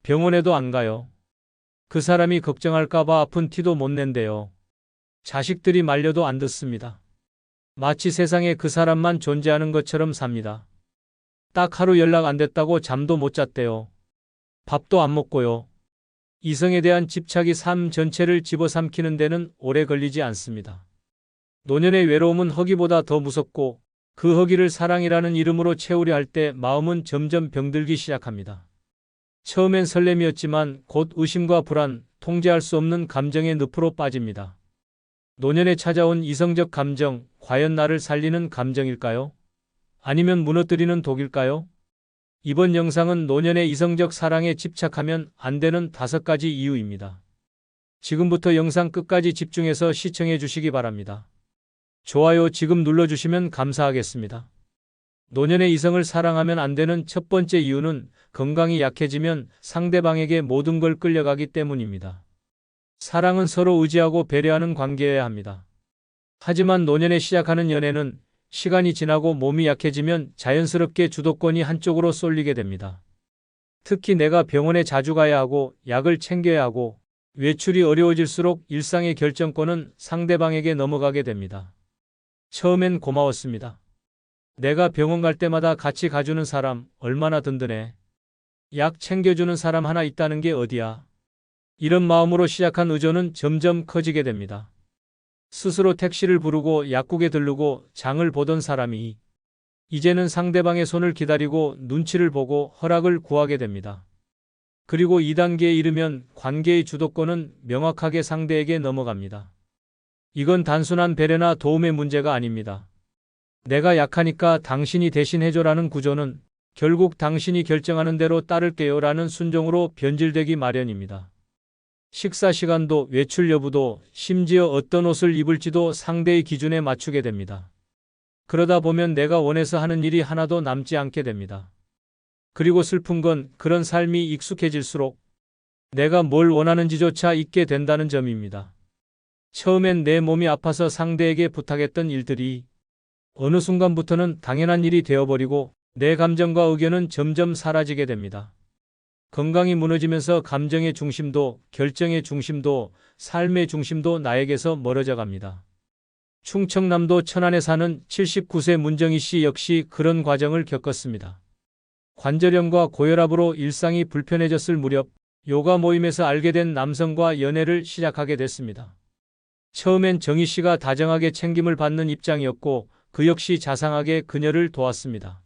병원에도 안 가요. 그 사람이 걱정할까봐 아픈 티도 못 낸대요. 자식들이 말려도 안 듣습니다. 마치 세상에 그 사람만 존재하는 것처럼 삽니다. 딱 하루 연락 안 됐다고 잠도 못 잤대요. 밥도 안 먹고요. 이성에 대한 집착이 삶 전체를 집어삼키는 데는 오래 걸리지 않습니다. 노년의 외로움은 허기보다 더 무섭고 그 허기를 사랑이라는 이름으로 채우려 할 때 마음은 점점 병들기 시작합니다. 처음엔 설렘이었지만 곧 의심과 불안, 통제할 수 없는 감정의 늪으로 빠집니다. 노년에 찾아온 이성적 감정, 과연 나를 살리는 감정일까요? 아니면 무너뜨리는 독일까요? 이번 영상은 노년의 이성적 사랑에 집착하면 안 되는 5가지 이유입니다. 지금부터 영상 끝까지 집중해서 시청해 주시기 바랍니다. 좋아요 지금 눌러주시면 감사하겠습니다. 노년의 이성을 사랑하면 안 되는 첫 번째 이유는 건강이 약해지면 상대방에게 모든 걸 끌려가기 때문입니다. 사랑은 서로 의지하고 배려하는 관계여야 합니다. 하지만 노년에 시작하는 연애는 시간이 지나고 몸이 약해지면 자연스럽게 주도권이 한쪽으로 쏠리게 됩니다. 특히 내가 병원에 자주 가야 하고 약을 챙겨야 하고 외출이 어려워질수록 일상의 결정권은 상대방에게 넘어가게 됩니다. 처음엔 고마웠습니다. 내가 병원 갈 때마다 같이 가주는 사람 얼마나 든든해. 약 챙겨주는 사람 하나 있다는 게 어디야. 이런 마음으로 시작한 의존은 점점 커지게 됩니다. 스스로 택시를 부르고 약국에 들르고 장을 보던 사람이 이제는 상대방의 손을 기다리고 눈치를 보고 허락을 구하게 됩니다. 그리고 2단계에 이르면 관계의 주도권은 명확하게 상대에게 넘어갑니다. 이건 단순한 배려나 도움의 문제가 아닙니다. 내가 약하니까 당신이 대신 해줘라는 구조는 결국 당신이 결정하는 대로 따를게요 라는 순종으로 변질되기 마련입니다. 식사 시간도 외출 여부도 심지어 어떤 옷을 입을지도 상대의 기준에 맞추게 됩니다. 그러다 보면 내가 원해서 하는 일이 하나도 남지 않게 됩니다. 그리고 슬픈 건 그런 삶이 익숙해질수록 내가 뭘 원하는지조차 잊게 된다는 점입니다. 처음엔 내 몸이 아파서 상대에게 부탁했던 일들이 어느 순간부터는 당연한 일이 되어버리고 내 감정과 의견은 점점 사라지게 됩니다. 건강이 무너지면서 감정의 중심도, 결정의 중심도, 삶의 중심도 나에게서 멀어져 갑니다. 충청남도 천안에 사는 79세 문정희 씨 역시 그런 과정을 겪었습니다. 관절염과 고혈압으로 일상이 불편해졌을 무렵 요가 모임에서 알게 된 남성과 연애를 시작하게 됐습니다. 처음엔 정희 씨가 다정하게 챙김을 받는 입장이었고 그 역시 자상하게 그녀를 도왔습니다.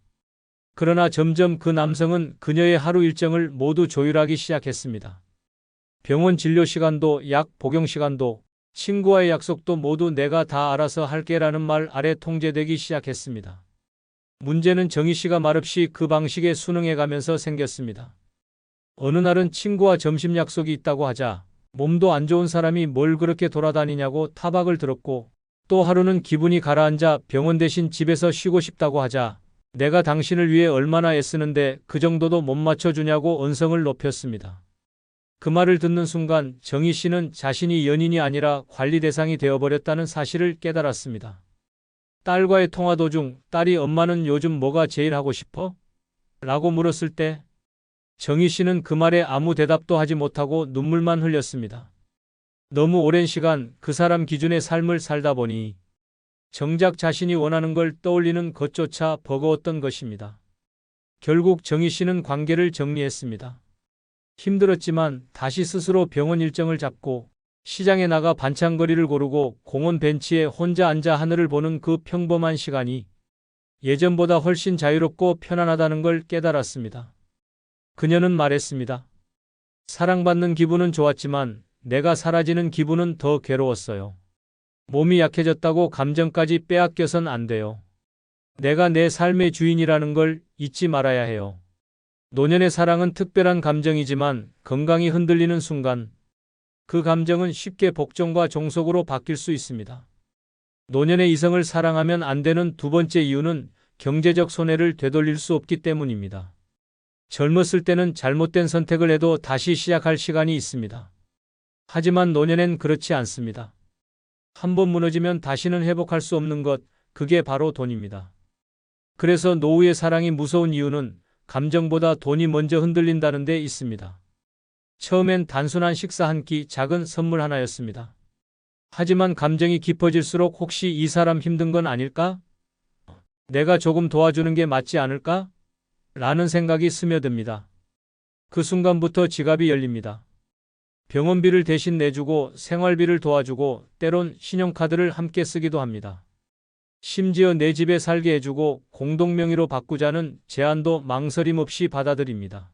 그러나 점점 그 남성은 그녀의 하루 일정을 모두 조율하기 시작했습니다. 병원 진료 시간도 약 복용 시간도 친구와의 약속도 모두 내가 다 알아서 할게라는 말 아래 통제되기 시작했습니다. 문제는 정희 씨가 말없이 그 방식에 순응해가면서 생겼습니다. 어느 날은 친구와 점심 약속이 있다고 하자 몸도 안 좋은 사람이 뭘 그렇게 돌아다니냐고 타박을 들었고 또 하루는 기분이 가라앉아 병원 대신 집에서 쉬고 싶다고 하자 내가 당신을 위해 얼마나 애쓰는데 그 정도도 못 맞춰주냐고 언성을 높였습니다. 그 말을 듣는 순간 정희 씨는 자신이 연인이 아니라 관리 대상이 되어버렸다는 사실을 깨달았습니다. 딸과의 통화 도중 딸이 엄마는 요즘 뭐가 제일 하고 싶어? 라고 물었을 때 정희 씨는 그 말에 아무 대답도 하지 못하고 눈물만 흘렸습니다. 너무 오랜 시간 그 사람 기준의 삶을 살다 보니 정작 자신이 원하는 걸 떠올리는 것조차 버거웠던 것입니다. 결국 정희 씨는 관계를 정리했습니다. 힘들었지만 다시 스스로 병원 일정을 잡고 시장에 나가 반찬거리를 고르고 공원 벤치에 혼자 앉아 하늘을 보는 그 평범한 시간이 예전보다 훨씬 자유롭고 편안하다는 걸 깨달았습니다. 그녀는 말했습니다. 사랑받는 기분은 좋았지만 내가 사라지는 기분은 더 괴로웠어요. 몸이 약해졌다고 감정까지 빼앗겨선 안 돼요. 내가 내 삶의 주인이라는 걸 잊지 말아야 해요. 노년의 사랑은 특별한 감정이지만 건강이 흔들리는 순간 그 감정은 쉽게 복종과 종속으로 바뀔 수 있습니다. 노년의 이성을 사랑하면 안 되는 두 번째 이유는 경제적 손해를 되돌릴 수 없기 때문입니다. 젊었을 때는 잘못된 선택을 해도 다시 시작할 시간이 있습니다. 하지만 노년엔 그렇지 않습니다. 한번 무너지면 다시는 회복할 수 없는 것, 그게 바로 돈입니다. 그래서 노후의 사랑이 무서운 이유는 감정보다 돈이 먼저 흔들린다는 데 있습니다. 처음엔 단순한 식사 한 끼, 작은 선물 하나였습니다. 하지만 감정이 깊어질수록 혹시 이 사람 힘든 건 아닐까? 내가 조금 도와주는 게 맞지 않을까? 라는 생각이 스며듭니다. 그 순간부터 지갑이 열립니다. 병원비를 대신 내주고 생활비를 도와주고 때론 신용카드를 함께 쓰기도 합니다. 심지어 내 집에 살게 해주고 공동명의로 바꾸자는 제안도 망설임 없이 받아들입니다.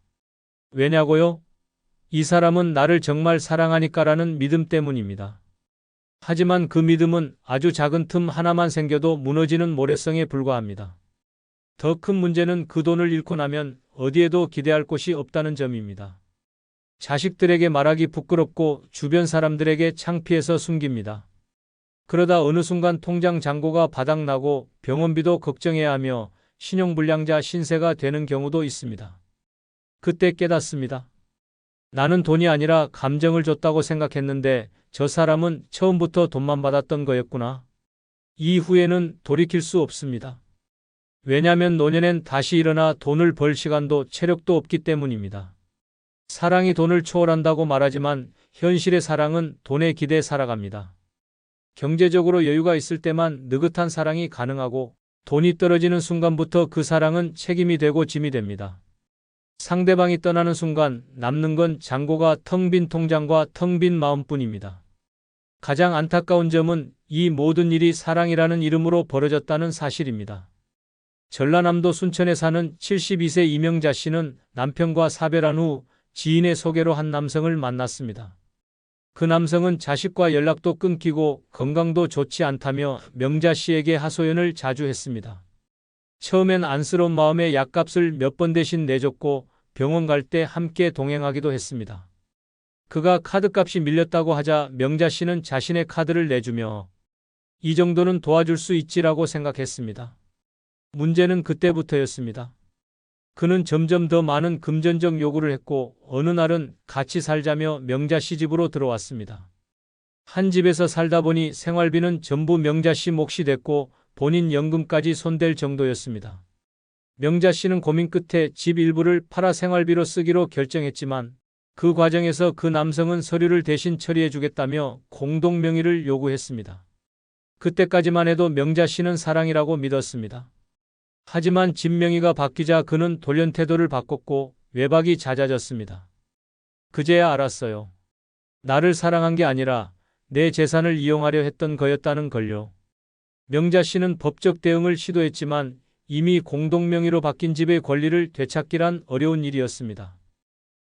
왜냐고요? 이 사람은 나를 정말 사랑하니까라는 믿음 때문입니다. 하지만 그 믿음은 아주 작은 틈 하나만 생겨도 무너지는 모래성에 불과합니다. 더 큰 문제는 그 돈을 잃고 나면 어디에도 기대할 곳이 없다는 점입니다. 자식들에게 말하기 부끄럽고 주변 사람들에게 창피해서 숨깁니다. 그러다 어느 순간 통장 잔고가 바닥나고 병원비도 걱정해야 하며 신용불량자 신세가 되는 경우도 있습니다. 그때 깨닫습니다. 나는 돈이 아니라 감정을 줬다고 생각했는데 저 사람은 처음부터 돈만 받았던 거였구나. 이후에는 돌이킬 수 없습니다. 왜냐하면 노년엔 다시 일어나 돈을 벌 시간도 체력도 없기 때문입니다. 사랑이 돈을 초월한다고 말하지만 현실의 사랑은 돈에 기대 살아갑니다. 경제적으로 여유가 있을 때만 느긋한 사랑이 가능하고 돈이 떨어지는 순간부터 그 사랑은 책임이 되고 짐이 됩니다. 상대방이 떠나는 순간 남는 건 잔고가 텅 빈 통장과 텅 빈 마음뿐입니다. 가장 안타까운 점은 이 모든 일이 사랑이라는 이름으로 벌어졌다는 사실입니다. 전라남도 순천에 사는 72세 이명자 씨는 남편과 사별한 후 지인의 소개로 한 남성을 만났습니다. 그 남성은 자식과 연락도 끊기고 건강도 좋지 않다며 명자 씨에게 하소연을 자주 했습니다. 처음엔 안쓰러운 마음에 약값을 몇 번 대신 내줬고 병원 갈 때 함께 동행하기도 했습니다. 그가 카드값이 밀렸다고 하자 명자 씨는 자신의 카드를 내주며 이 정도는 도와줄 수 있지라고 생각했습니다. 문제는 그때부터였습니다. 그는 점점 더 많은 금전적 요구를 했고 어느 날은 같이 살자며 명자 씨 집으로 들어왔습니다. 한 집에서 살다 보니 생활비는 전부 명자 씨 몫이 됐고 본인 연금까지 손댈 정도였습니다. 명자 씨는 고민 끝에 집 일부를 팔아 생활비로 쓰기로 결정했지만 그 과정에서 그 남성은 서류를 대신 처리해 주겠다며 공동명의를 요구했습니다. 그때까지만 해도 명자 씨는 사랑이라고 믿었습니다. 하지만 집 명의가 바뀌자 그는 돌연 태도를 바꿨고 외박이 잦아졌습니다. 그제야 알았어요. 나를 사랑한 게 아니라 내 재산을 이용하려 했던 거였다는 걸요. 명자 씨는 법적 대응을 시도했지만 이미 공동명의로 바뀐 집의 권리를 되찾기란 어려운 일이었습니다.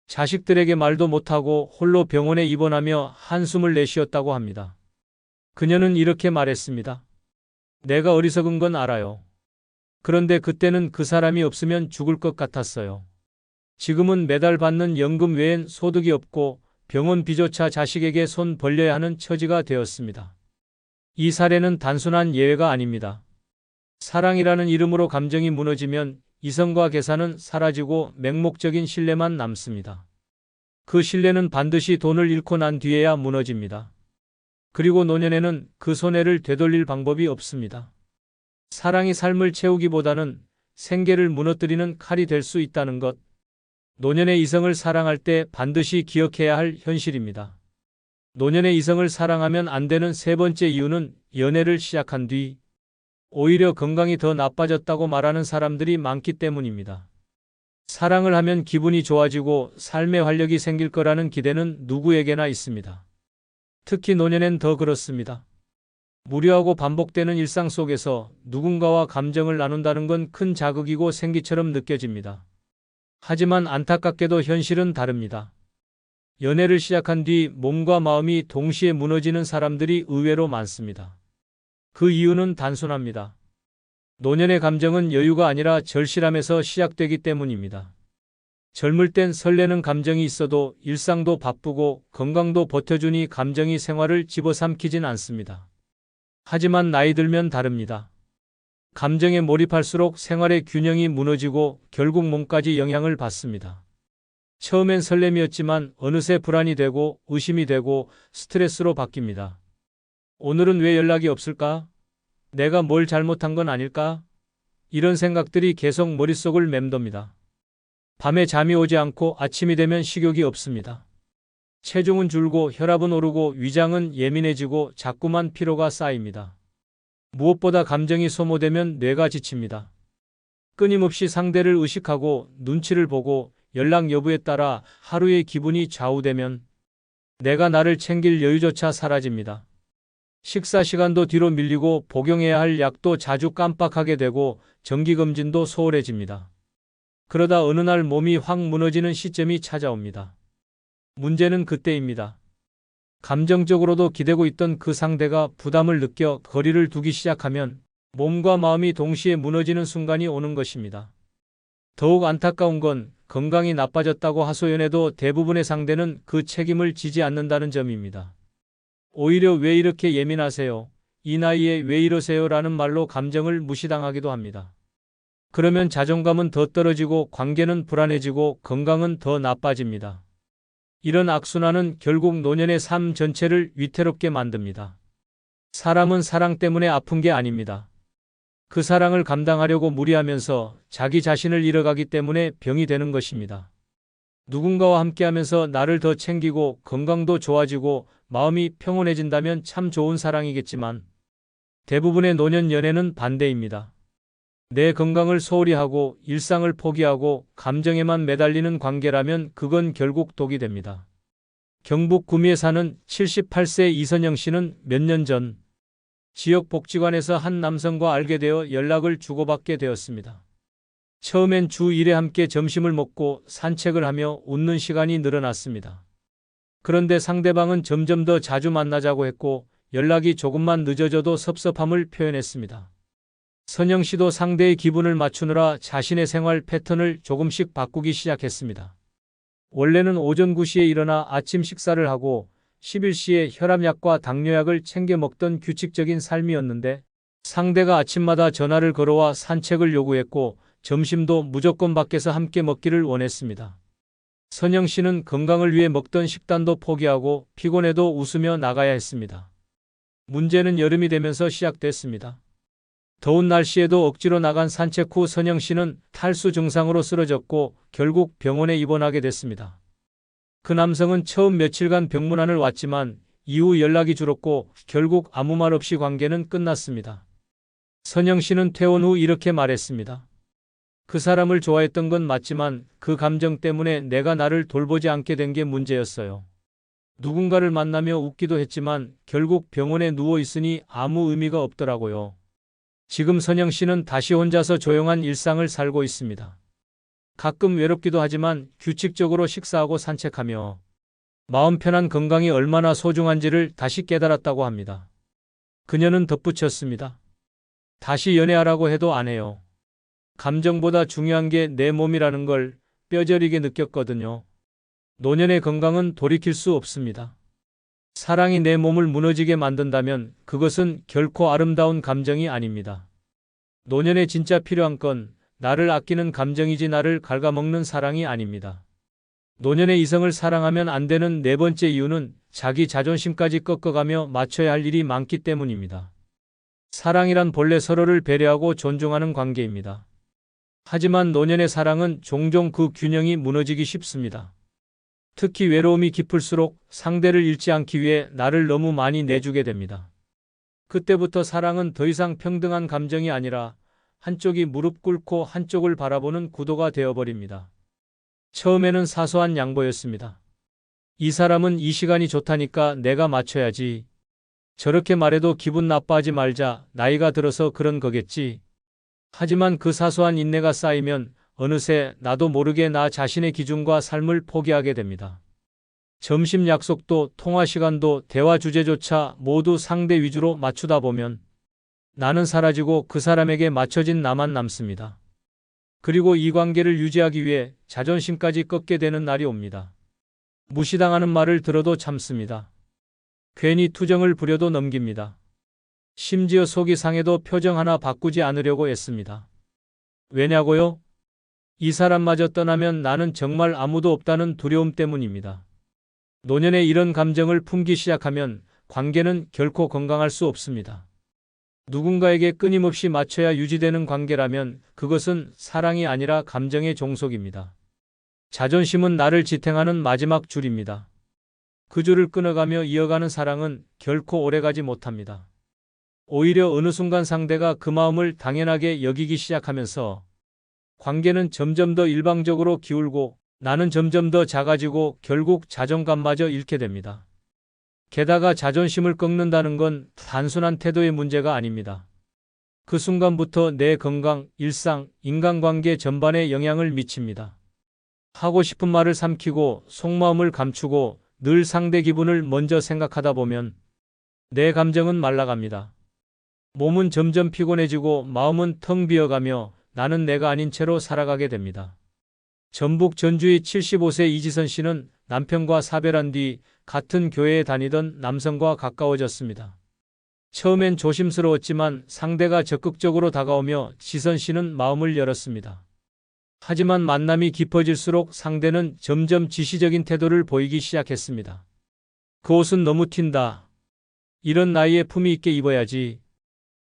자식들에게 말도 못하고 홀로 병원에 입원하며 한숨을 내쉬었다고 합니다. 그녀는 이렇게 말했습니다. 내가 어리석은 건 알아요. 그런데 그때는 그 사람이 없으면 죽을 것 같았어요. 지금은 매달 받는 연금 외엔 소득이 없고 병원비조차 자식에게 손 벌려야 하는 처지가 되었습니다. 이 사례는 단순한 예외가 아닙니다. 사랑이라는 이름으로 감정이 무너지면 이성과 계산은 사라지고 맹목적인 신뢰만 남습니다. 그 신뢰는 반드시 돈을 잃고 난 뒤에야 무너집니다. 그리고 노년에는 그 손해를 되돌릴 방법이 없습니다. 사랑이 삶을 채우기보다는 생계를 무너뜨리는 칼이 될 수 있다는 것. 노년의 이성을 사랑할 때 반드시 기억해야 할 현실입니다. 노년의 이성을 사랑하면 안 되는 세 번째 이유는 연애를 시작한 뒤 오히려 건강이 더 나빠졌다고 말하는 사람들이 많기 때문입니다. 사랑을 하면 기분이 좋아지고 삶의 활력이 생길 거라는 기대는 누구에게나 있습니다. 특히 노년엔 더 그렇습니다. 무료하고 반복되는 일상 속에서 누군가와 감정을 나눈다는 건 큰 자극이고 생기처럼 느껴집니다. 하지만 안타깝게도 현실은 다릅니다. 연애를 시작한 뒤 몸과 마음이 동시에 무너지는 사람들이 의외로 많습니다. 그 이유는 단순합니다. 노년의 감정은 여유가 아니라 절실함에서 시작되기 때문입니다. 젊을 땐 설레는 감정이 있어도 일상도 바쁘고 건강도 버텨주니 감정이 생활을 집어삼키진 않습니다. 하지만 나이 들면 다릅니다. 감정에 몰입할수록 생활의 균형이 무너지고 결국 몸까지 영향을 받습니다. 처음엔 설렘이었지만 어느새 불안이 되고 의심이 되고 스트레스로 바뀝니다. 오늘은 왜 연락이 없을까? 내가 뭘 잘못한 건 아닐까? 이런 생각들이 계속 머릿속을 맴돕니다. 밤에 잠이 오지 않고 아침이 되면 식욕이 없습니다. 체중은 줄고 혈압은 오르고 위장은 예민해지고 자꾸만 피로가 쌓입니다. 무엇보다 감정이 소모되면 뇌가 지칩니다. 끊임없이 상대를 의식하고 눈치를 보고 연락 여부에 따라 하루의 기분이 좌우되면 내가 나를 챙길 여유조차 사라집니다. 식사 시간도 뒤로 밀리고 복용해야 할 약도 자주 깜빡하게 되고 정기검진도 소홀해집니다. 그러다 어느 날 몸이 확 무너지는 시점이 찾아옵니다. 문제는 그때입니다. 감정적으로도 기대고 있던 그 상대가 부담을 느껴 거리를 두기 시작하면 몸과 마음이 동시에 무너지는 순간이 오는 것입니다. 더욱 안타까운 건 건강이 나빠졌다고 하소연해도 대부분의 상대는 그 책임을 지지 않는다는 점입니다. 오히려 왜 이렇게 예민하세요? 이 나이에 왜 이러세요? 라는 말로 감정을 무시당하기도 합니다. 그러면 자존감은 더 떨어지고 관계는 불안해지고 건강은 더 나빠집니다. 이런 악순환은 결국 노년의 삶 전체를 위태롭게 만듭니다. 사람은 사랑 때문에 아픈 게 아닙니다. 그 사랑을 감당하려고 무리하면서 자기 자신을 잃어가기 때문에 병이 되는 것입니다. 누군가와 함께하면서 나를 더 챙기고 건강도 좋아지고 마음이 평온해진다면 참 좋은 사랑이겠지만 대부분의 노년 연애는 반대입니다. 내 건강을 소홀히 하고 일상을 포기하고 감정에만 매달리는 관계라면 그건 결국 독이 됩니다. 경북 구미에 사는 78세 이선영 씨는 몇 년 전 지역 복지관에서 한 남성과 알게 되어 연락을 주고받게 되었습니다. 처음엔 주 1회 함께 점심을 먹고 산책을 하며 웃는 시간이 늘어났습니다. 그런데 상대방은 점점 더 자주 만나자고 했고 연락이 조금만 늦어져도 섭섭함을 표현했습니다. 선영 씨도 상대의 기분을 맞추느라 자신의 생활 패턴을 조금씩 바꾸기 시작했습니다. 원래는 오전 9시에 일어나 아침 식사를 하고 11시에 혈압약과 당뇨약을 챙겨 먹던 규칙적인 삶이었는데 상대가 아침마다 전화를 걸어와 산책을 요구했고 점심도 무조건 밖에서 함께 먹기를 원했습니다. 선영 씨는 건강을 위해 먹던 식단도 포기하고 피곤해도 웃으며 나가야 했습니다. 문제는 여름이 되면서 시작됐습니다. 더운 날씨에도 억지로 나간 산책 후 선영 씨는 탈수 증상으로 쓰러졌고 결국 병원에 입원하게 됐습니다. 그 남성은 처음 며칠간 병문안을 왔지만 이후 연락이 줄었고 결국 아무 말 없이 관계는 끝났습니다. 선영 씨는 퇴원 후 이렇게 말했습니다. 그 사람을 좋아했던 건 맞지만 그 감정 때문에 내가 나를 돌보지 않게 된 게 문제였어요. 누군가를 만나며 웃기도 했지만 결국 병원에 누워 있으니 아무 의미가 없더라고요. 지금 선영 씨는 다시 혼자서 조용한 일상을 살고 있습니다. 가끔 외롭기도 하지만 규칙적으로 식사하고 산책하며 마음 편한 건강이 얼마나 소중한지를 다시 깨달았다고 합니다. 그녀는 덧붙였습니다. 다시 연애하라고 해도 안 해요. 감정보다 중요한 게 내 몸이라는 걸 뼈저리게 느꼈거든요. 노년의 건강은 돌이킬 수 없습니다. 사랑이 내 몸을 무너지게 만든다면 그것은 결코 아름다운 감정이 아닙니다. 노년에 진짜 필요한 건 나를 아끼는 감정이지 나를 갉아먹는 사랑이 아닙니다. 노년의 이성을 사랑하면 안 되는 네 번째 이유는 자기 자존심까지 꺾어가며 맞춰야 할 일이 많기 때문입니다. 사랑이란 본래 서로를 배려하고 존중하는 관계입니다. 하지만 노년의 사랑은 종종 그 균형이 무너지기 쉽습니다. 특히 외로움이 깊을수록 상대를 잃지 않기 위해 나를 너무 많이 내주게 됩니다. 그때부터 사랑은 더 이상 평등한 감정이 아니라 한쪽이 무릎 꿇고 한쪽을 바라보는 구도가 되어버립니다. 처음에는 사소한 양보였습니다. 이 사람은 이 시간이 좋다니까 내가 맞춰야지. 저렇게 말해도 기분 나빠하지 말자. 나이가 들어서 그런 거겠지. 하지만 그 사소한 인내가 쌓이면 어느새 나도 모르게 나 자신의 기준과 삶을 포기하게 됩니다. 점심 약속도 통화 시간도 대화 주제조차 모두 상대 위주로 맞추다 보면 나는 사라지고 그 사람에게 맞춰진 나만 남습니다. 그리고 이 관계를 유지하기 위해 자존심까지 꺾게 되는 날이 옵니다. 무시당하는 말을 들어도 참습니다. 괜히 투정을 부려도 넘깁니다. 심지어 속이 상해도 표정 하나 바꾸지 않으려고 애씁니다. 왜냐고요? 이 사람마저 떠나면 나는 정말 아무도 없다는 두려움 때문입니다. 노년에 이런 감정을 품기 시작하면 관계는 결코 건강할 수 없습니다. 누군가에게 끊임없이 맞춰야 유지되는 관계라면 그것은 사랑이 아니라 감정의 종속입니다. 자존심은 나를 지탱하는 마지막 줄입니다. 그 줄을 끊어가며 이어가는 사랑은 결코 오래가지 못합니다. 오히려 어느 순간 상대가 그 마음을 당연하게 여기기 시작하면서 관계는 점점 더 일방적으로 기울고 나는 점점 더 작아지고 결국 자존감마저 잃게 됩니다. 게다가 자존심을 꺾는다는 건 단순한 태도의 문제가 아닙니다. 그 순간부터 내 건강, 일상, 인간관계 전반에 영향을 미칩니다. 하고 싶은 말을 삼키고 속마음을 감추고 늘 상대 기분을 먼저 생각하다 보면 내 감정은 말라갑니다. 몸은 점점 피곤해지고 마음은 텅 비어가며 나는 내가 아닌 채로 살아가게 됩니다. 전북 전주의 75세 이지선 씨는 남편과 사별한 뒤 같은 교회에 다니던 남성과 가까워졌습니다. 처음엔 조심스러웠지만 상대가 적극적으로 다가오며 지선 씨는 마음을 열었습니다. 하지만 만남이 깊어질수록 상대는 점점 지시적인 태도를 보이기 시작했습니다. 그 옷은 너무 튄다. 이런 나이에 품위 있게 입어야지.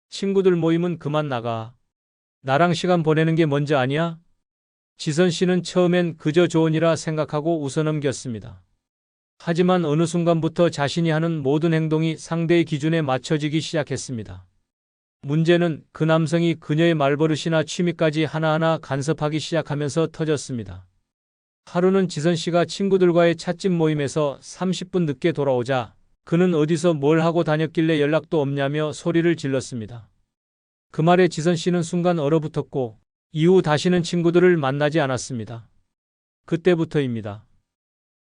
친구들 모임은 그만 나가. 나랑 시간 보내는 게 먼저 아니야? 지선 씨는 처음엔 그저 조언이라 생각하고 웃어넘겼습니다. 하지만 어느 순간부터 자신이 하는 모든 행동이 상대의 기준에 맞춰지기 시작했습니다. 문제는 그 남성이 그녀의 말버릇이나 취미까지 하나하나 간섭하기 시작하면서 터졌습니다. 하루는 지선 씨가 친구들과의 찻집 모임에서 30분 늦게 돌아오자 그는 어디서 뭘 하고 다녔길래 연락도 없냐며 소리를 질렀습니다. 그 말에 지선 씨는 순간 얼어붙었고 이후 다시는 친구들을 만나지 않았습니다. 그때부터입니다.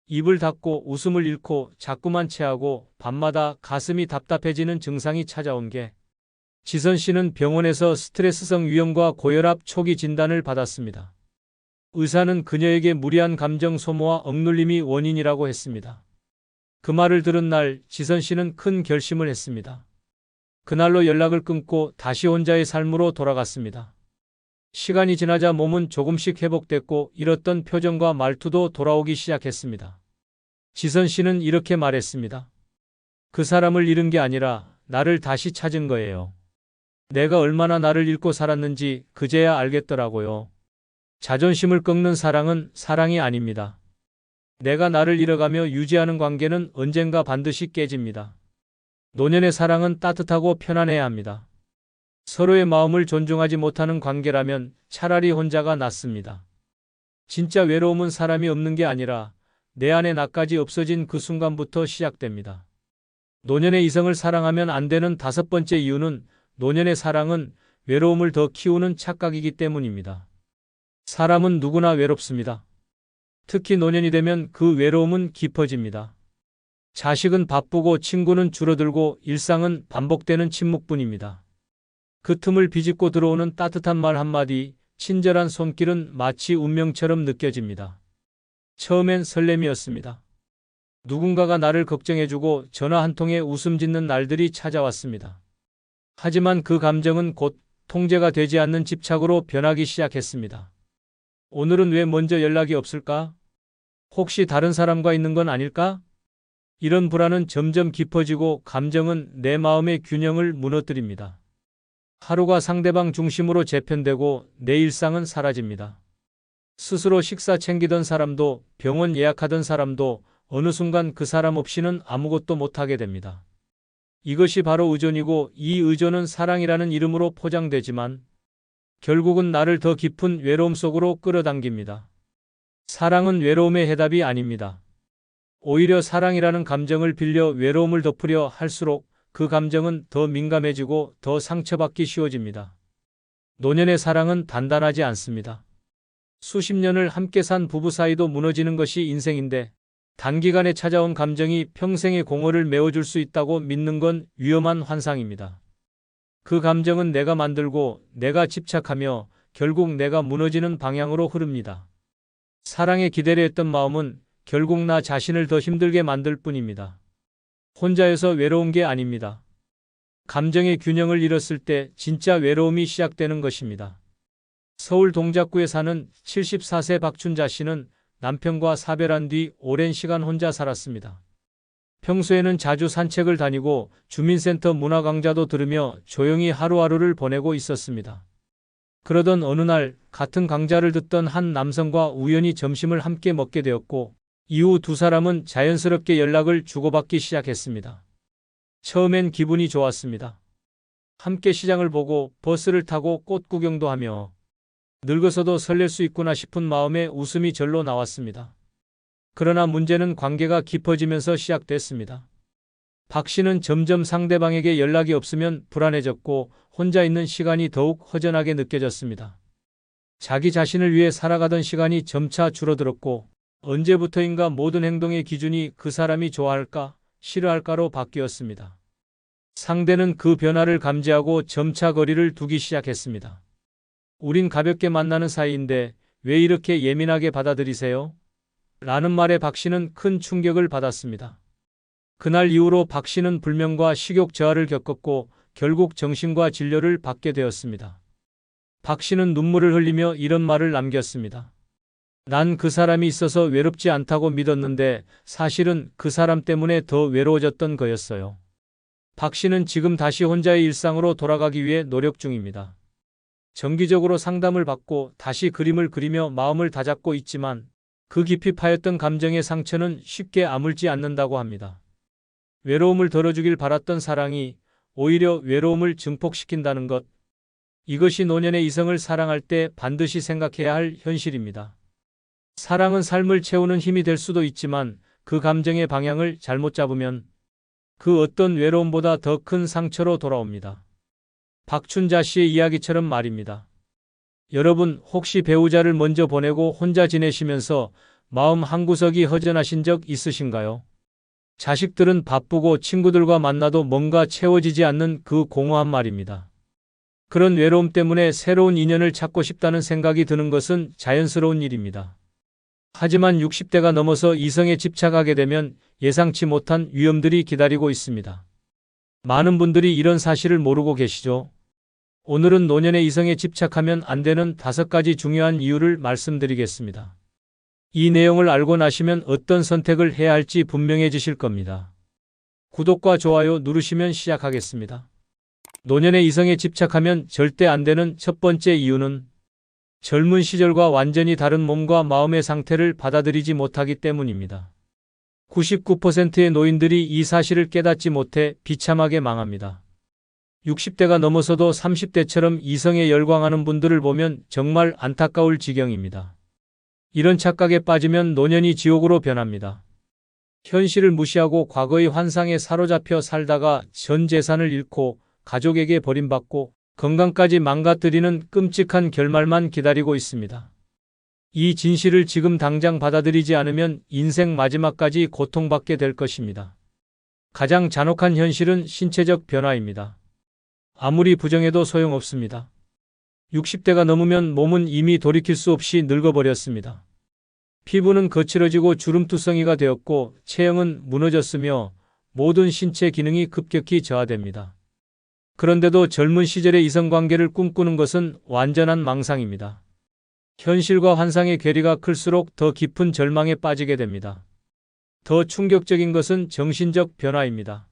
입을 닫고 웃음을 잃고 자꾸만 체하고 밤마다 가슴이 답답해지는 증상이 찾아온 게 지선 씨는 병원에서 스트레스성 위염과 고혈압 초기 진단을 받았습니다. 의사는 그녀에게 무리한 감정 소모와 억눌림이 원인이라고 했습니다. 그 말을 들은 날 지선 씨는 큰 결심을 했습니다. 그날로 연락을 끊고 다시 혼자의 삶으로 돌아갔습니다. 시간이 지나자 몸은 조금씩 회복됐고 잃었던 표정과 말투도 돌아오기 시작했습니다. 지선 씨는 이렇게 말했습니다. 그 사람을 잃은 게 아니라 나를 다시 찾은 거예요. 내가 얼마나 나를 잃고 살았는지 그제야 알겠더라고요. 자존심을 꺾는 사랑은 사랑이 아닙니다. 내가 나를 잃어가며 유지하는 관계는 언젠가 반드시 깨집니다. 노년의 사랑은 따뜻하고 편안해야 합니다. 서로의 마음을 존중하지 못하는 관계라면 차라리 혼자가 낫습니다. 진짜 외로움은 사람이 없는 게 아니라 내 안에 나까지 없어진 그 순간부터 시작됩니다. 노년의 이성을 사랑하면 안 되는 5번째 이유는 노년의 사랑은 외로움을 더 키우는 착각이기 때문입니다. 사람은 누구나 외롭습니다. 특히 노년이 되면 그 외로움은 깊어집니다. 자식은 바쁘고 친구는 줄어들고 일상은 반복되는 침묵뿐입니다. 그 틈을 비집고 들어오는 따뜻한 말 한마디, 친절한 손길은 마치 운명처럼 느껴집니다. 처음엔 설렘이었습니다. 누군가가 나를 걱정해주고 전화 한 통에 웃음 짓는 날들이 찾아왔습니다. 하지만 그 감정은 곧 통제가 되지 않는 집착으로 변하기 시작했습니다. 오늘은 왜 먼저 연락이 없을까? 혹시 다른 사람과 있는 건 아닐까? 이런 불안은 점점 깊어지고 감정은 내 마음의 균형을 무너뜨립니다. 하루가 상대방 중심으로 재편되고 내 일상은 사라집니다. 스스로 식사 챙기던 사람도 병원 예약하던 사람도 어느 순간 그 사람 없이는 아무것도 못하게 됩니다. 이것이 바로 의존이고 이 의존은 사랑이라는 이름으로 포장되지만 결국은 나를 더 깊은 외로움 속으로 끌어당깁니다. 사랑은 외로움의 해답이 아닙니다. 오히려 사랑이라는 감정을 빌려 외로움을 덮으려 할수록 그 감정은 더 민감해지고 더 상처받기 쉬워집니다. 노년의 사랑은 단단하지 않습니다. 수십 년을 함께 산 부부 사이도 무너지는 것이 인생인데 단기간에 찾아온 감정이 평생의 공허를 메워줄 수 있다고 믿는 건 위험한 환상입니다. 그 감정은 내가 만들고 내가 집착하며 결국 내가 무너지는 방향으로 흐릅니다. 사랑에 기대려 했던 마음은 결국 나 자신을 더 힘들게 만들 뿐입니다. 혼자여서 외로운 게 아닙니다. 감정의 균형을 잃었을 때 진짜 외로움이 시작되는 것입니다. 서울 동작구에 사는 74세 박춘자 씨는 남편과 사별한 뒤 오랜 시간 혼자 살았습니다. 평소에는 자주 산책을 다니고 주민센터 문화 강좌도 들으며 조용히 하루하루를 보내고 있었습니다. 그러던 어느 날 같은 강좌를 듣던 한 남성과 우연히 점심을 함께 먹게 되었고 이후 두 사람은 자연스럽게 연락을 주고받기 시작했습니다. 처음엔 기분이 좋았습니다. 함께 시장을 보고 버스를 타고 꽃 구경도 하며 늙어서도 설렐 수 있구나 싶은 마음에 웃음이 절로 나왔습니다. 그러나 문제는 관계가 깊어지면서 시작됐습니다. 박 씨는 점점 상대방에게 연락이 없으면 불안해졌고 혼자 있는 시간이 더욱 허전하게 느껴졌습니다. 자기 자신을 위해 살아가던 시간이 점차 줄어들었고 언제부터인가 모든 행동의 기준이 그 사람이 좋아할까, 싫어할까로 바뀌었습니다. 상대는 그 변화를 감지하고 점차 거리를 두기 시작했습니다. 우린 가볍게 만나는 사이인데 왜 이렇게 예민하게 받아들이세요? 라는 말에 박 씨는 큰 충격을 받았습니다. 그날 이후로 박 씨는 불면과 식욕 저하를 겪었고 결국 정신과 진료를 받게 되었습니다. 박 씨는 눈물을 흘리며 이런 말을 남겼습니다. 난 그 사람이 있어서 외롭지 않다고 믿었는데 사실은 그 사람 때문에 더 외로워졌던 거였어요. 박 씨는 지금 다시 혼자의 일상으로 돌아가기 위해 노력 중입니다. 정기적으로 상담을 받고 다시 그림을 그리며 마음을 다잡고 있지만 그 깊이 파였던 감정의 상처는 쉽게 아물지 않는다고 합니다. 외로움을 덜어주길 바랐던 사랑이 오히려 외로움을 증폭시킨다는 것. 이것이 노년의 이성을 사랑할 때 반드시 생각해야 할 현실입니다. 사랑은 삶을 채우는 힘이 될 수도 있지만 그 감정의 방향을 잘못 잡으면 그 어떤 외로움보다 더 큰 상처로 돌아옵니다. 박춘자 씨의 이야기처럼 말입니다. 여러분 혹시 배우자를 먼저 보내고 혼자 지내시면서 마음 한구석이 허전하신 적 있으신가요? 자식들은 바쁘고 친구들과 만나도 뭔가 채워지지 않는 그 공허한 말입니다. 그런 외로움 때문에 새로운 인연을 찾고 싶다는 생각이 드는 것은 자연스러운 일입니다. 하지만 60대가 넘어서 이성에 집착하게 되면 예상치 못한 위험들이 기다리고 있습니다. 많은 분들이 이런 사실을 모르고 계시죠? 오늘은 노년의 이성에 집착하면 안 되는 5가지 중요한 이유를 말씀드리겠습니다. 이 내용을 알고 나시면 어떤 선택을 해야 할지 분명해지실 겁니다. 구독과 좋아요 누르시면 시작하겠습니다. 노년의 이성에 집착하면 절대 안 되는 첫 번째 이유는 젊은 시절과 완전히 다른 몸과 마음의 상태를 받아들이지 못하기 때문입니다. 99%의 노인들이 이 사실을 깨닫지 못해 비참하게 망합니다. 60대가 넘어서도 30대처럼 이성에 열광하는 분들을 보면 정말 안타까울 지경입니다. 이런 착각에 빠지면 노년이 지옥으로 변합니다. 현실을 무시하고 과거의 환상에 사로잡혀 살다가 전 재산을 잃고 가족에게 버림받고 건강까지 망가뜨리는 끔찍한 결말만 기다리고 있습니다. 이 진실을 지금 당장 받아들이지 않으면 인생 마지막까지 고통받게 될 것입니다. 가장 잔혹한 현실은 신체적 변화입니다. 아무리 부정해도 소용없습니다. 60대가 넘으면 몸은 이미 돌이킬 수 없이 늙어버렸습니다. 피부는 거칠어지고 주름투성이가 되었고 체형은 무너졌으며 모든 신체 기능이 급격히 저하됩니다. 그런데도 젊은 시절의 이성관계를 꿈꾸는 것은 완전한 망상입니다. 현실과 환상의 괴리가 클수록 더 깊은 절망에 빠지게 됩니다. 더 충격적인 것은 정신적 변화입니다.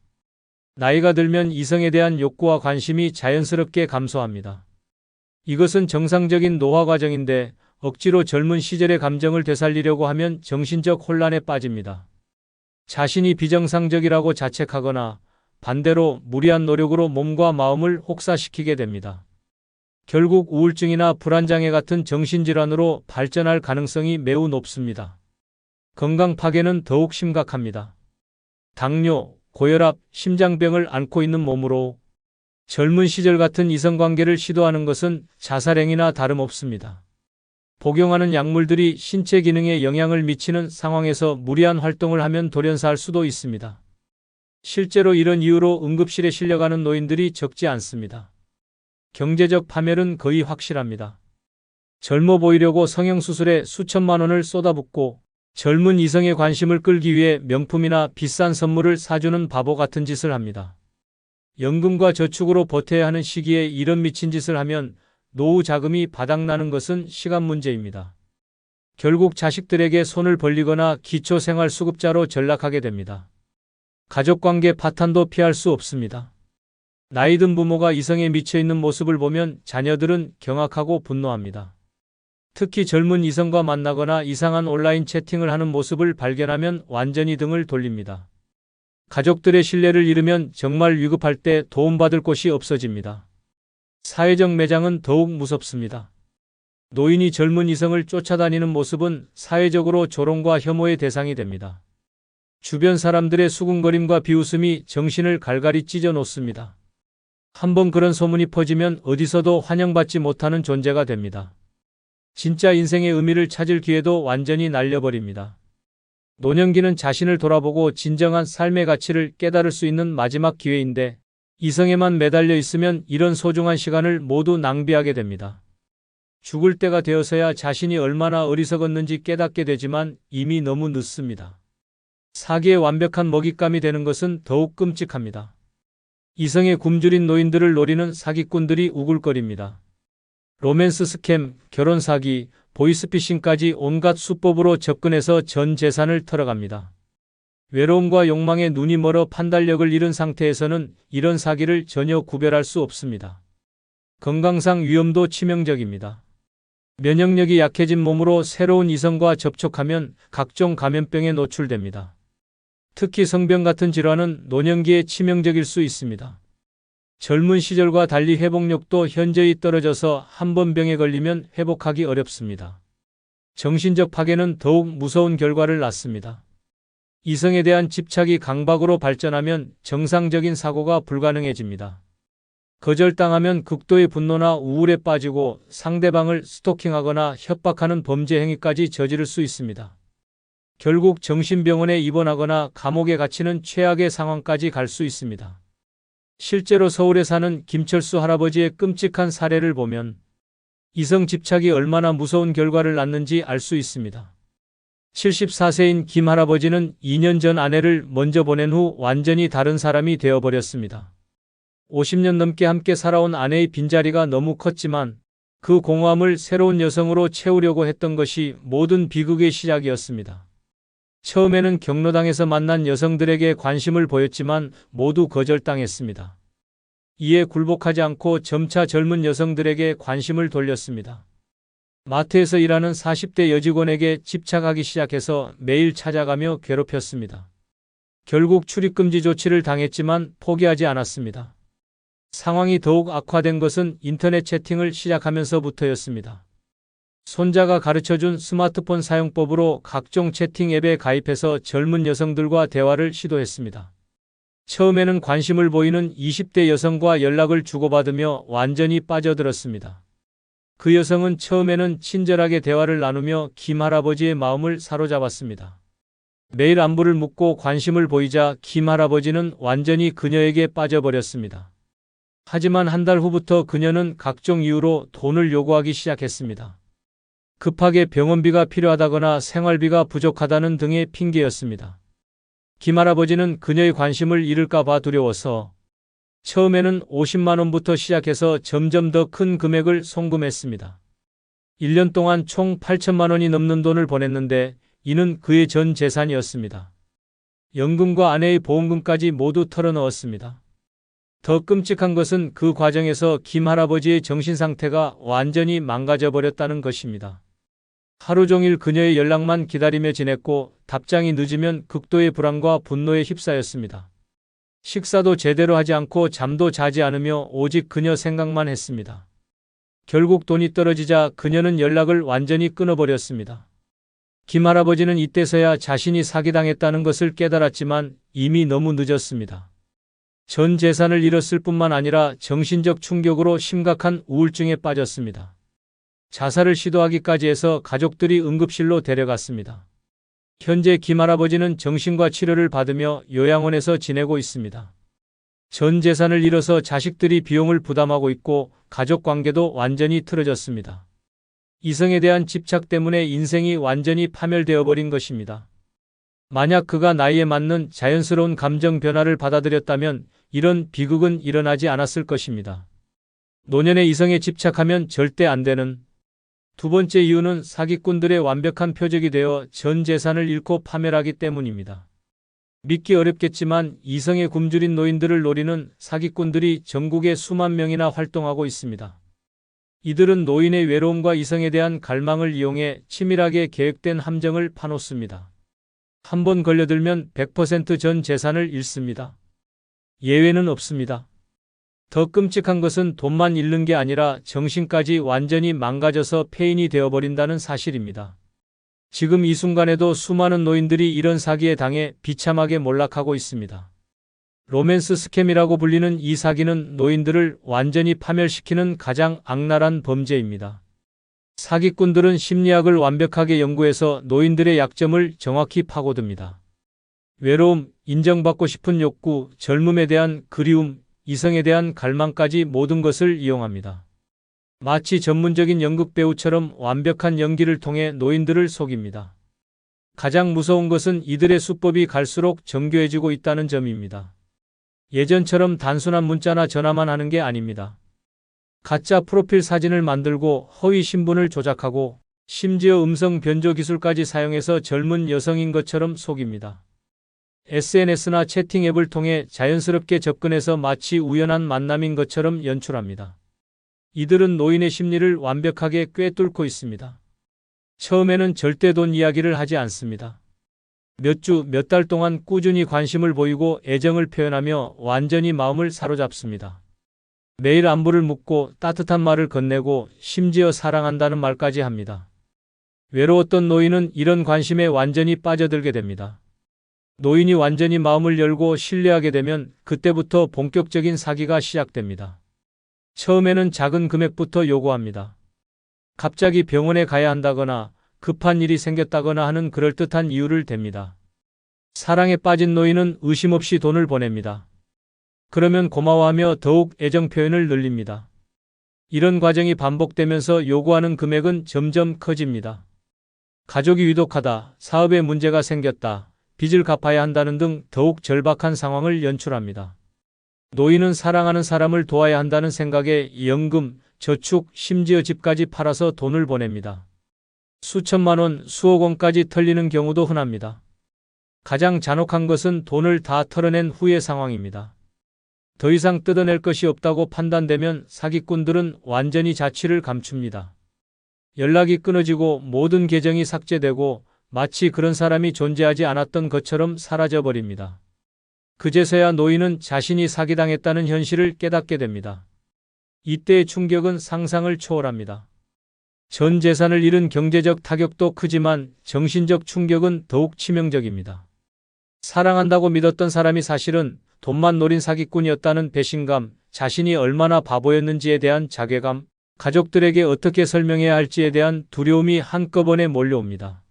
나이가 들면 이성에 대한 욕구와 관심이 자연스럽게 감소합니다. 이것은 정상적인 노화 과정인데 억지로 젊은 시절의 감정을 되살리려고 하면 정신적 혼란에 빠집니다. 자신이 비정상적이라고 자책하거나 반대로 무리한 노력으로 몸과 마음을 혹사시키게 됩니다. 결국 우울증이나 불안장애 같은 정신질환으로 발전할 가능성이 매우 높습니다. 건강 파괴는 더욱 심각합니다. 당뇨, 고혈압, 심장병을 앓고 있는 몸으로 젊은 시절 같은 이성관계를 시도하는 것은 자살행위나 다름없습니다. 복용하는 약물들이 신체 기능에 영향을 미치는 상황에서 무리한 활동을 하면 돌연사할 수도 있습니다. 실제로 이런 이유로 응급실에 실려가는 노인들이 적지 않습니다. 경제적 파멸은 거의 확실합니다. 젊어 보이려고 성형수술에 수천만 원을 쏟아붓고 젊은 이성의 관심을 끌기 위해 명품이나 비싼 선물을 사주는 바보 같은 짓을 합니다. 연금과 저축으로 버텨야 하는 시기에 이런 미친 짓을 하면 노후 자금이 바닥나는 것은 시간 문제입니다. 결국 자식들에게 손을 벌리거나 기초생활수급자로 전락하게 됩니다. 가족관계 파탄도 피할 수 없습니다. 나이든 부모가 이성에 미쳐있는 모습을 보면 자녀들은 경악하고 분노합니다. 특히 젊은 이성과 만나거나 이상한 온라인 채팅을 하는 모습을 발견하면 완전히 등을 돌립니다. 가족들의 신뢰를 잃으면 정말 위급할 때 도움받을 곳이 없어집니다. 사회적 매장은 더욱 무섭습니다. 노인이 젊은 이성을 쫓아다니는 모습은 사회적으로 조롱과 혐오의 대상이 됩니다. 주변 사람들의 수군거림과 비웃음이 정신을 갈갈이 찢어 놓습니다. 한번 그런 소문이 퍼지면 어디서도 환영받지 못하는 존재가 됩니다. 진짜 인생의 의미를 찾을 기회도 완전히 날려버립니다. 노년기는 자신을 돌아보고 진정한 삶의 가치를 깨달을 수 있는 마지막 기회인데 이성에만 매달려 있으면 이런 소중한 시간을 모두 낭비하게 됩니다. 죽을 때가 되어서야 자신이 얼마나 어리석었는지 깨닫게 되지만 이미 너무 늦습니다. 사기의 완벽한 먹잇감이 되는 것은 더욱 끔찍합니다. 이성에 굶주린 노인들을 노리는 사기꾼들이 우글거립니다. 로맨스 스캠, 결혼 사기, 보이스피싱까지 온갖 수법으로 접근해서 전 재산을 털어갑니다. 외로움과 욕망에 눈이 멀어 판단력을 잃은 상태에서는 이런 사기를 전혀 구별할 수 없습니다. 건강상 위험도 치명적입니다. 면역력이 약해진 몸으로 새로운 이성과 접촉하면 각종 감염병에 노출됩니다. 특히 성병 같은 질환은 노년기에 치명적일 수 있습니다. 젊은 시절과 달리 회복력도 현저히 떨어져서 한 번 병에 걸리면 회복하기 어렵습니다. 정신적 파괴는 더욱 무서운 결과를 낳습니다. 이성에 대한 집착이 강박으로 발전하면 정상적인 사고가 불가능해집니다. 거절당하면 극도의 분노나 우울에 빠지고 상대방을 스토킹하거나 협박하는 범죄 행위까지 저지를 수 있습니다. 결국 정신병원에 입원하거나 감옥에 갇히는 최악의 상황까지 갈 수 있습니다. 실제로 서울에 사는 김철수 할아버지의 끔찍한 사례를 보면 이성 집착이 얼마나 무서운 결과를 낳는지 알 수 있습니다. 74세인 김 할아버지는 2년 전 아내를 먼저 보낸 후 완전히 다른 사람이 되어버렸습니다. 50년 넘게 함께 살아온 아내의 빈자리가 너무 컸지만 그 공허함을 새로운 여성으로 채우려고 했던 것이 모든 비극의 시작이었습니다. 처음에는 경로당에서 만난 여성들에게 관심을 보였지만 모두 거절당했습니다. 이에 굴복하지 않고 점차 젊은 여성들에게 관심을 돌렸습니다. 마트에서 일하는 40대 여직원에게 집착하기 시작해서 매일 찾아가며 괴롭혔습니다. 결국 출입금지 조치를 당했지만 포기하지 않았습니다. 상황이 더욱 악화된 것은 인터넷 채팅을 시작하면서부터였습니다. 손자가 가르쳐준 스마트폰 사용법으로 각종 채팅 앱에 가입해서 젊은 여성들과 대화를 시도했습니다. 처음에는 관심을 보이는 20대 여성과 연락을 주고받으며 완전히 빠져들었습니다. 그 여성은 처음에는 친절하게 대화를 나누며 김 할아버지의 마음을 사로잡았습니다. 매일 안부를 묻고 관심을 보이자 김 할아버지는 완전히 그녀에게 빠져버렸습니다. 하지만 한 달 후부터 그녀는 각종 이유로 돈을 요구하기 시작했습니다. 급하게 병원비가 필요하다거나 생활비가 부족하다는 등의 핑계였습니다. 김 할아버지는 그녀의 관심을 잃을까 봐 두려워서 처음에는 50만 원부터 시작해서 점점 더 큰 금액을 송금했습니다. 1년 동안 총 8천만 원이 넘는 돈을 보냈는데 이는 그의 전 재산이었습니다. 연금과 아내의 보험금까지 모두 털어넣었습니다. 더 끔찍한 것은 그 과정에서 김 할아버지의 정신 상태가 완전히 망가져 버렸다는 것입니다. 하루 종일 그녀의 연락만 기다리며 지냈고 답장이 늦으면 극도의 불안과 분노에 휩싸였습니다. 식사도 제대로 하지 않고 잠도 자지 않으며 오직 그녀 생각만 했습니다. 결국 돈이 떨어지자 그녀는 연락을 완전히 끊어버렸습니다. 김 할아버지는 이때서야 자신이 사기당했다는 것을 깨달았지만 이미 너무 늦었습니다. 전 재산을 잃었을 뿐만 아니라 정신적 충격으로 심각한 우울증에 빠졌습니다. 자살을 시도하기까지 해서 가족들이 응급실로 데려갔습니다. 현재 김 할아버지는 정신과 치료를 받으며 요양원에서 지내고 있습니다. 전 재산을 잃어서 자식들이 비용을 부담하고 있고 가족 관계도 완전히 틀어졌습니다. 이성에 대한 집착 때문에 인생이 완전히 파멸되어 버린 것입니다. 만약 그가 나이에 맞는 자연스러운 감정 변화를 받아들였다면 이런 비극은 일어나지 않았을 것입니다. 노년의 이성에 집착하면 절대 안 되는 두 번째 이유는 사기꾼들의 완벽한 표적이 되어 전 재산을 잃고 파멸하기 때문입니다. 믿기 어렵겠지만 이성에 굶주린 노인들을 노리는 사기꾼들이 전국에 수만 명이나 활동하고 있습니다. 이들은 노인의 외로움과 이성에 대한 갈망을 이용해 치밀하게 계획된 함정을 파놓습니다. 한 번 걸려들면 100% 전 재산을 잃습니다. 예외는 없습니다. 더 끔찍한 것은 돈만 잃는 게 아니라 정신까지 완전히 망가져서 폐인이 되어버린다는 사실입니다. 지금 이 순간에도 수많은 노인들이 이런 사기에 당해 비참하게 몰락하고 있습니다. 로맨스 스캠이라고 불리는 이 사기는 노인들을 완전히 파멸시키는 가장 악랄한 범죄입니다. 사기꾼들은 심리학을 완벽하게 연구해서 노인들의 약점을 정확히 파고듭니다. 외로움, 인정받고 싶은 욕구, 젊음에 대한 그리움, 이성에 대한 갈망까지 모든 것을 이용합니다. 마치 전문적인 연극배우처럼 완벽한 연기를 통해 노인들을 속입니다. 가장 무서운 것은 이들의 수법이 갈수록 정교해지고 있다는 점입니다. 예전처럼 단순한 문자나 전화만 하는 게 아닙니다. 가짜 프로필 사진을 만들고 허위 신분을 조작하고 심지어 음성 변조 기술까지 사용해서 젊은 여성인 것처럼 속입니다. SNS나 채팅 앱을 통해 자연스럽게 접근해서 마치 우연한 만남인 것처럼 연출합니다. 이들은 노인의 심리를 완벽하게 꿰뚫고 있습니다. 처음에는 절대 돈 이야기를 하지 않습니다. 몇 주, 몇 달 동안 꾸준히 관심을 보이고 애정을 표현하며 완전히 마음을 사로잡습니다. 매일 안부를 묻고 따뜻한 말을 건네고 심지어 사랑한다는 말까지 합니다. 외로웠던 노인은 이런 관심에 완전히 빠져들게 됩니다. 노인이 완전히 마음을 열고 신뢰하게 되면 그때부터 본격적인 사기가 시작됩니다. 처음에는 작은 금액부터 요구합니다. 갑자기 병원에 가야 한다거나 급한 일이 생겼다거나 하는 그럴듯한 이유를 댑니다. 사랑에 빠진 노인은 의심 없이 돈을 보냅니다. 그러면 고마워하며 더욱 애정 표현을 늘립니다. 이런 과정이 반복되면서 요구하는 금액은 점점 커집니다. 가족이 위독하다, 사업에 문제가 생겼다, 빚을 갚아야 한다는 등 더욱 절박한 상황을 연출합니다. 노인은 사랑하는 사람을 도와야 한다는 생각에 연금, 저축, 심지어 집까지 팔아서 돈을 보냅니다. 수천만 원, 수억 원까지 털리는 경우도 흔합니다. 가장 잔혹한 것은 돈을 다 털어낸 후의 상황입니다. 더 이상 뜯어낼 것이 없다고 판단되면 사기꾼들은 완전히 자취를 감춥니다. 연락이 끊어지고 모든 계정이 삭제되고 마치 그런 사람이 존재하지 않았던 것처럼 사라져버립니다. 그제서야 노인은 자신이 사기당했다는 현실을 깨닫게 됩니다. 이때의 충격은 상상을 초월합니다. 전 재산을 잃은 경제적 타격도 크지만 정신적 충격은 더욱 치명적입니다. 사랑한다고 믿었던 사람이 사실은 돈만 노린 사기꾼이었다는 배신감, 자신이 얼마나 바보였는지에 대한 자괴감, 가족들에게 어떻게 설명해야 할지에 대한 두려움이 한꺼번에 몰려옵니다.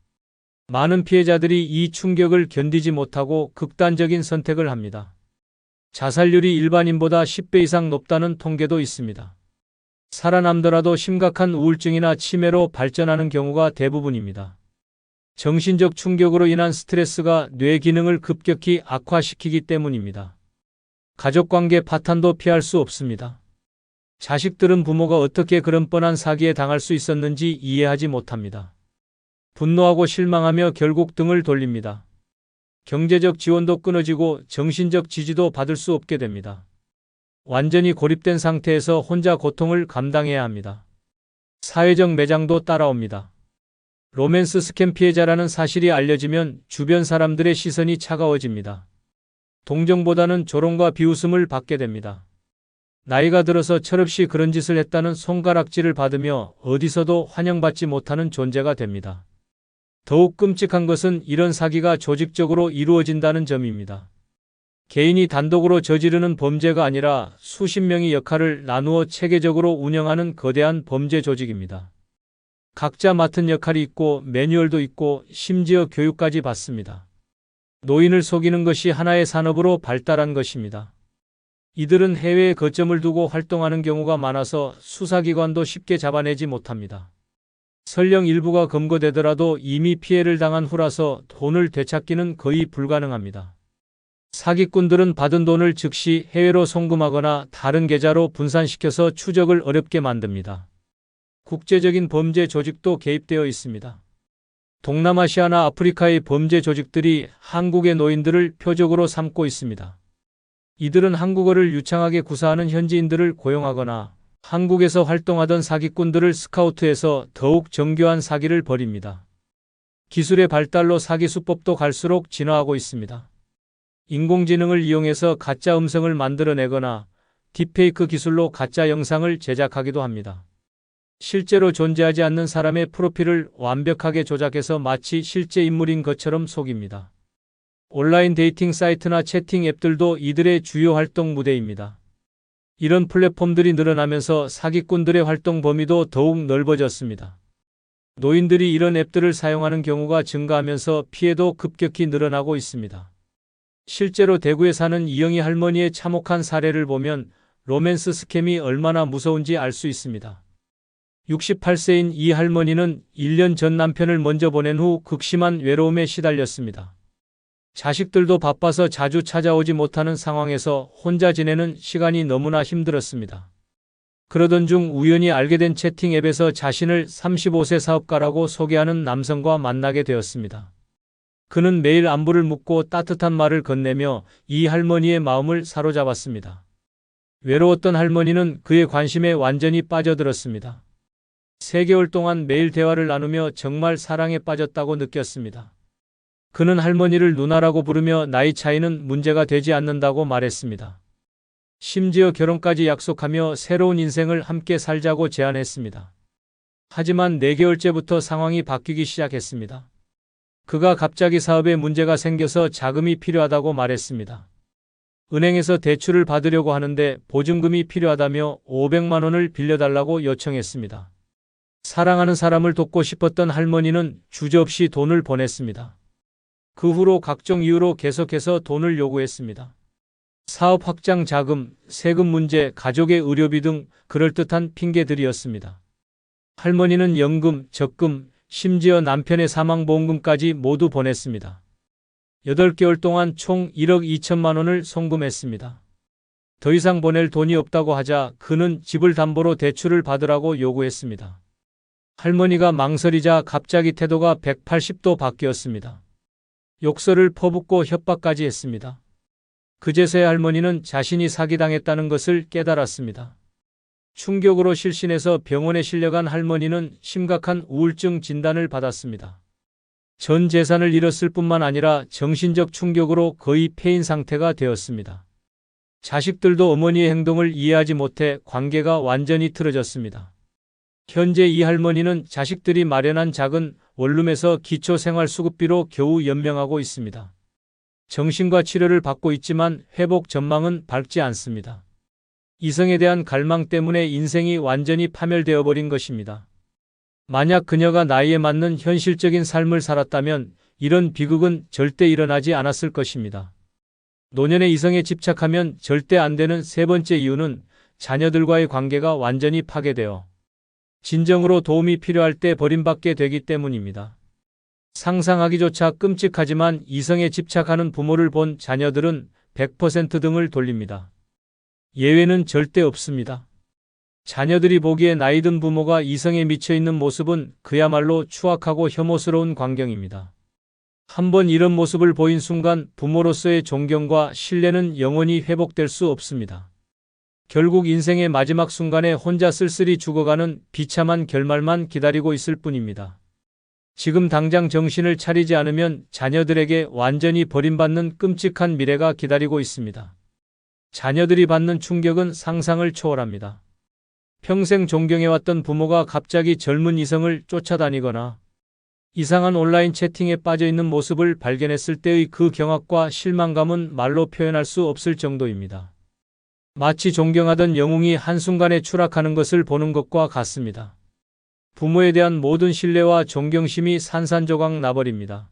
많은 피해자들이 이 충격을 견디지 못하고 극단적인 선택을 합니다. 자살률이 일반인보다 10배 이상 높다는 통계도 있습니다. 살아남더라도 심각한 우울증이나 치매로 발전하는 경우가 대부분입니다. 정신적 충격으로 인한 스트레스가 뇌 기능을 급격히 악화시키기 때문입니다. 가족관계 파탄도 피할 수 없습니다. 자식들은 부모가 어떻게 그런 뻔한 사기에 당할 수 있었는지 이해하지 못합니다. 분노하고 실망하며 결국 등을 돌립니다. 경제적 지원도 끊어지고 정신적 지지도 받을 수 없게 됩니다. 완전히 고립된 상태에서 혼자 고통을 감당해야 합니다. 사회적 매장도 따라옵니다. 로맨스 스캠 피해자라는 사실이 알려지면 주변 사람들의 시선이 차가워집니다. 동정보다는 조롱과 비웃음을 받게 됩니다. 나이가 들어서 철없이 그런 짓을 했다는 손가락질을 받으며 어디서도 환영받지 못하는 존재가 됩니다. 더욱 끔찍한 것은 이런 사기가 조직적으로 이루어진다는 점입니다. 개인이 단독으로 저지르는 범죄가 아니라 수십 명이 역할을 나누어 체계적으로 운영하는 거대한 범죄 조직입니다. 각자 맡은 역할이 있고 매뉴얼도 있고 심지어 교육까지 받습니다. 노인을 속이는 것이 하나의 산업으로 발달한 것입니다. 이들은 해외에 거점을 두고 활동하는 경우가 많아서 수사기관도 쉽게 잡아내지 못합니다. 설령 일부가 검거되더라도 이미 피해를 당한 후라서 돈을 되찾기는 거의 불가능합니다. 사기꾼들은 받은 돈을 즉시 해외로 송금하거나 다른 계좌로 분산시켜서 추적을 어렵게 만듭니다. 국제적인 범죄 조직도 개입되어 있습니다. 동남아시아나 아프리카의 범죄 조직들이 한국의 노인들을 표적으로 삼고 있습니다. 이들은 한국어를 유창하게 구사하는 현지인들을 고용하거나 한국에서 활동하던 사기꾼들을 스카우트해서 더욱 정교한 사기를 벌입니다. 기술의 발달로 사기 수법도 갈수록 진화하고 있습니다. 인공지능을 이용해서 가짜 음성을 만들어내거나 딥페이크 기술로 가짜 영상을 제작하기도 합니다. 실제로 존재하지 않는 사람의 프로필을 완벽하게 조작해서 마치 실제 인물인 것처럼 속입니다. 온라인 데이팅 사이트나 채팅 앱들도 이들의 주요 활동 무대입니다. 이런 플랫폼들이 늘어나면서 사기꾼들의 활동 범위도 더욱 넓어졌습니다. 노인들이 이런 앱들을 사용하는 경우가 증가하면서 피해도 급격히 늘어나고 있습니다. 실제로 대구에 사는 이영희 할머니의 참혹한 사례를 보면 로맨스 스캠이 얼마나 무서운지 알 수 있습니다. 68세인 이 할머니는 1년 전 남편을 먼저 보낸 후 극심한 외로움에 시달렸습니다. 자식들도 바빠서 자주 찾아오지 못하는 상황에서 혼자 지내는 시간이 너무나 힘들었습니다. 그러던 중 우연히 알게 된 채팅 앱에서 자신을 35세 사업가라고 소개하는 남성과 만나게 되었습니다. 그는 매일 안부를 묻고 따뜻한 말을 건네며 이 할머니의 마음을 사로잡았습니다. 외로웠던 할머니는 그의 관심에 완전히 빠져들었습니다. 3개월 동안 매일 대화를 나누며 정말 사랑에 빠졌다고 느꼈습니다. 그는 할머니를 누나라고 부르며 나이 차이는 문제가 되지 않는다고 말했습니다. 심지어 결혼까지 약속하며 새로운 인생을 함께 살자고 제안했습니다. 하지만 4개월째부터 상황이 바뀌기 시작했습니다. 그가 갑자기 사업에 문제가 생겨서 자금이 필요하다고 말했습니다. 은행에서 대출을 받으려고 하는데 보증금이 필요하다며 500만 원을 빌려달라고 요청했습니다. 사랑하는 사람을 돕고 싶었던 할머니는 주저없이 돈을 보냈습니다. 그 후로 각종 이유로 계속해서 돈을 요구했습니다. 사업 확장 자금, 세금 문제, 가족의 의료비 등 그럴듯한 핑계들이었습니다. 할머니는 연금, 적금, 심지어 남편의 사망보험금까지 모두 보냈습니다. 8개월 동안 총 1억 2천만 원을 송금했습니다. 더 이상 보낼 돈이 없다고 하자 그는 집을 담보로 대출을 받으라고 요구했습니다. 할머니가 망설이자 갑자기 태도가 180도 바뀌었습니다. 욕설을 퍼붓고 협박까지 했습니다. 그제서야 할머니는 자신이 사기당했다는 것을 깨달았습니다. 충격으로 실신해서 병원에 실려간 할머니는 심각한 우울증 진단을 받았습니다. 전 재산을 잃었을 뿐만 아니라 정신적 충격으로 거의 폐인 상태가 되었습니다. 자식들도 어머니의 행동을 이해하지 못해 관계가 완전히 틀어졌습니다. 현재 이 할머니는 자식들이 마련한 작은 원룸에서 기초생활수급비로 겨우 연명하고 있습니다. 정신과 치료를 받고 있지만 회복 전망은 밝지 않습니다. 이성에 대한 갈망 때문에 인생이 완전히 파멸되어 버린 것입니다. 만약 그녀가 나이에 맞는 현실적인 삶을 살았다면 이런 비극은 절대 일어나지 않았을 것입니다. 노년의 이성에 집착하면 절대 안 되는 3번째 이유는 자녀들과의 관계가 완전히 파괴되어 진정으로 도움이 필요할 때 버림받게 되기 때문입니다. 상상하기조차 끔찍하지만 이성에 집착하는 부모를 본 자녀들은 100% 등을 돌립니다. 예외는 절대 없습니다. 자녀들이 보기에 나이든 부모가 이성에 미쳐있는 모습은 그야말로 추악하고 혐오스러운 광경입니다. 한번 이런 모습을 보인 순간 부모로서의 존경과 신뢰는 영원히 회복될 수 없습니다. 결국 인생의 마지막 순간에 혼자 쓸쓸히 죽어가는 비참한 결말만 기다리고 있을 뿐입니다. 지금 당장 정신을 차리지 않으면 자녀들에게 완전히 버림받는 끔찍한 미래가 기다리고 있습니다. 자녀들이 받는 충격은 상상을 초월합니다. 평생 존경해왔던 부모가 갑자기 젊은 이성을 쫓아다니거나 이상한 온라인 채팅에 빠져있는 모습을 발견했을 때의 그 경악과 실망감은 말로 표현할 수 없을 정도입니다. 마치 존경하던 영웅이 한순간에 추락하는 것을 보는 것과 같습니다. 부모에 대한 모든 신뢰와 존경심이 산산조각 나버립니다.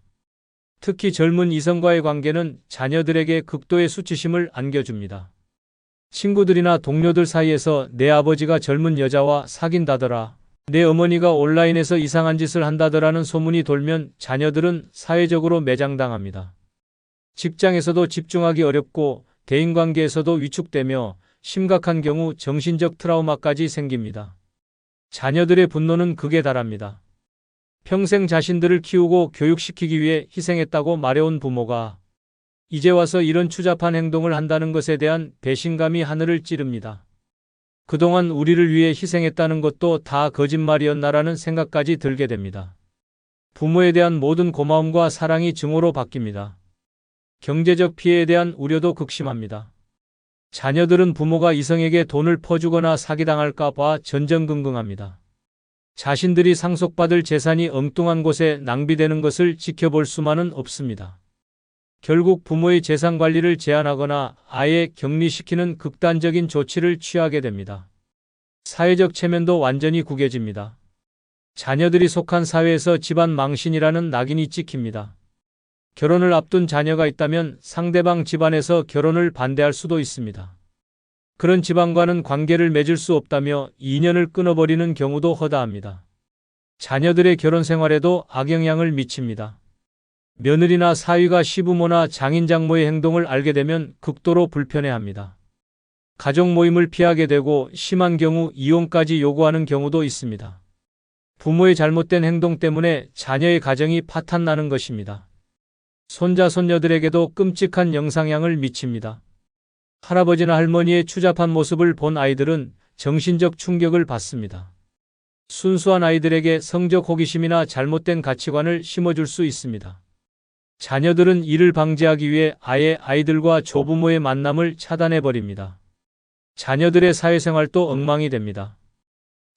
특히 젊은 이성과의 관계는 자녀들에게 극도의 수치심을 안겨줍니다. 친구들이나 동료들 사이에서 내 아버지가 젊은 여자와 사귄다더라, 내 어머니가 온라인에서 이상한 짓을 한다더라는 소문이 돌면 자녀들은 사회적으로 매장당합니다. 직장에서도 집중하기 어렵고 대인관계에서도 위축되며 심각한 경우 정신적 트라우마까지 생깁니다. 자녀들의 분노는 극에 달합니다. 평생 자신들을 키우고 교육시키기 위해 희생했다고 말해온 부모가 이제 와서 이런 추잡한 행동을 한다는 것에 대한 배신감이 하늘을 찌릅니다. 그동안 우리를 위해 희생했다는 것도 다 거짓말이었나라는 생각까지 들게 됩니다. 부모에 대한 모든 고마움과 사랑이 증오로 바뀝니다. 경제적 피해에 대한 우려도 극심합니다. 자녀들은 부모가 이성에게 돈을 퍼주거나 사기당할까 봐 전전긍긍합니다. 자신들이 상속받을 재산이 엉뚱한 곳에 낭비되는 것을 지켜볼 수만은 없습니다. 결국 부모의 재산 관리를 제한하거나 아예 격리시키는 극단적인 조치를 취하게 됩니다. 사회적 체면도 완전히 구겨집니다. 자녀들이 속한 사회에서 집안 망신이라는 낙인이 찍힙니다. 결혼을 앞둔 자녀가 있다면 상대방 집안에서 결혼을 반대할 수도 있습니다. 그런 집안과는 관계를 맺을 수 없다며 인연을 끊어버리는 경우도 허다합니다. 자녀들의 결혼 생활에도 악영향을 미칩니다. 며느리나 사위가 시부모나 장인 장모의 행동을 알게 되면 극도로 불편해합니다. 가족 모임을 피하게 되고 심한 경우 이혼까지 요구하는 경우도 있습니다. 부모의 잘못된 행동 때문에 자녀의 가정이 파탄나는 것입니다. 손자 손녀들에게도 끔찍한 영향을 미칩니다. 할아버지나 할머니의 추잡한 모습을 본 아이들은 정신적 충격을 받습니다. 순수한 아이들에게 성적 호기심이나 잘못된 가치관을 심어줄 수 있습니다. 자녀들은 이를 방지하기 위해 아예 아이들과 조부모의 만남을 차단해버립니다. 자녀들의 사회생활도 엉망이 됩니다.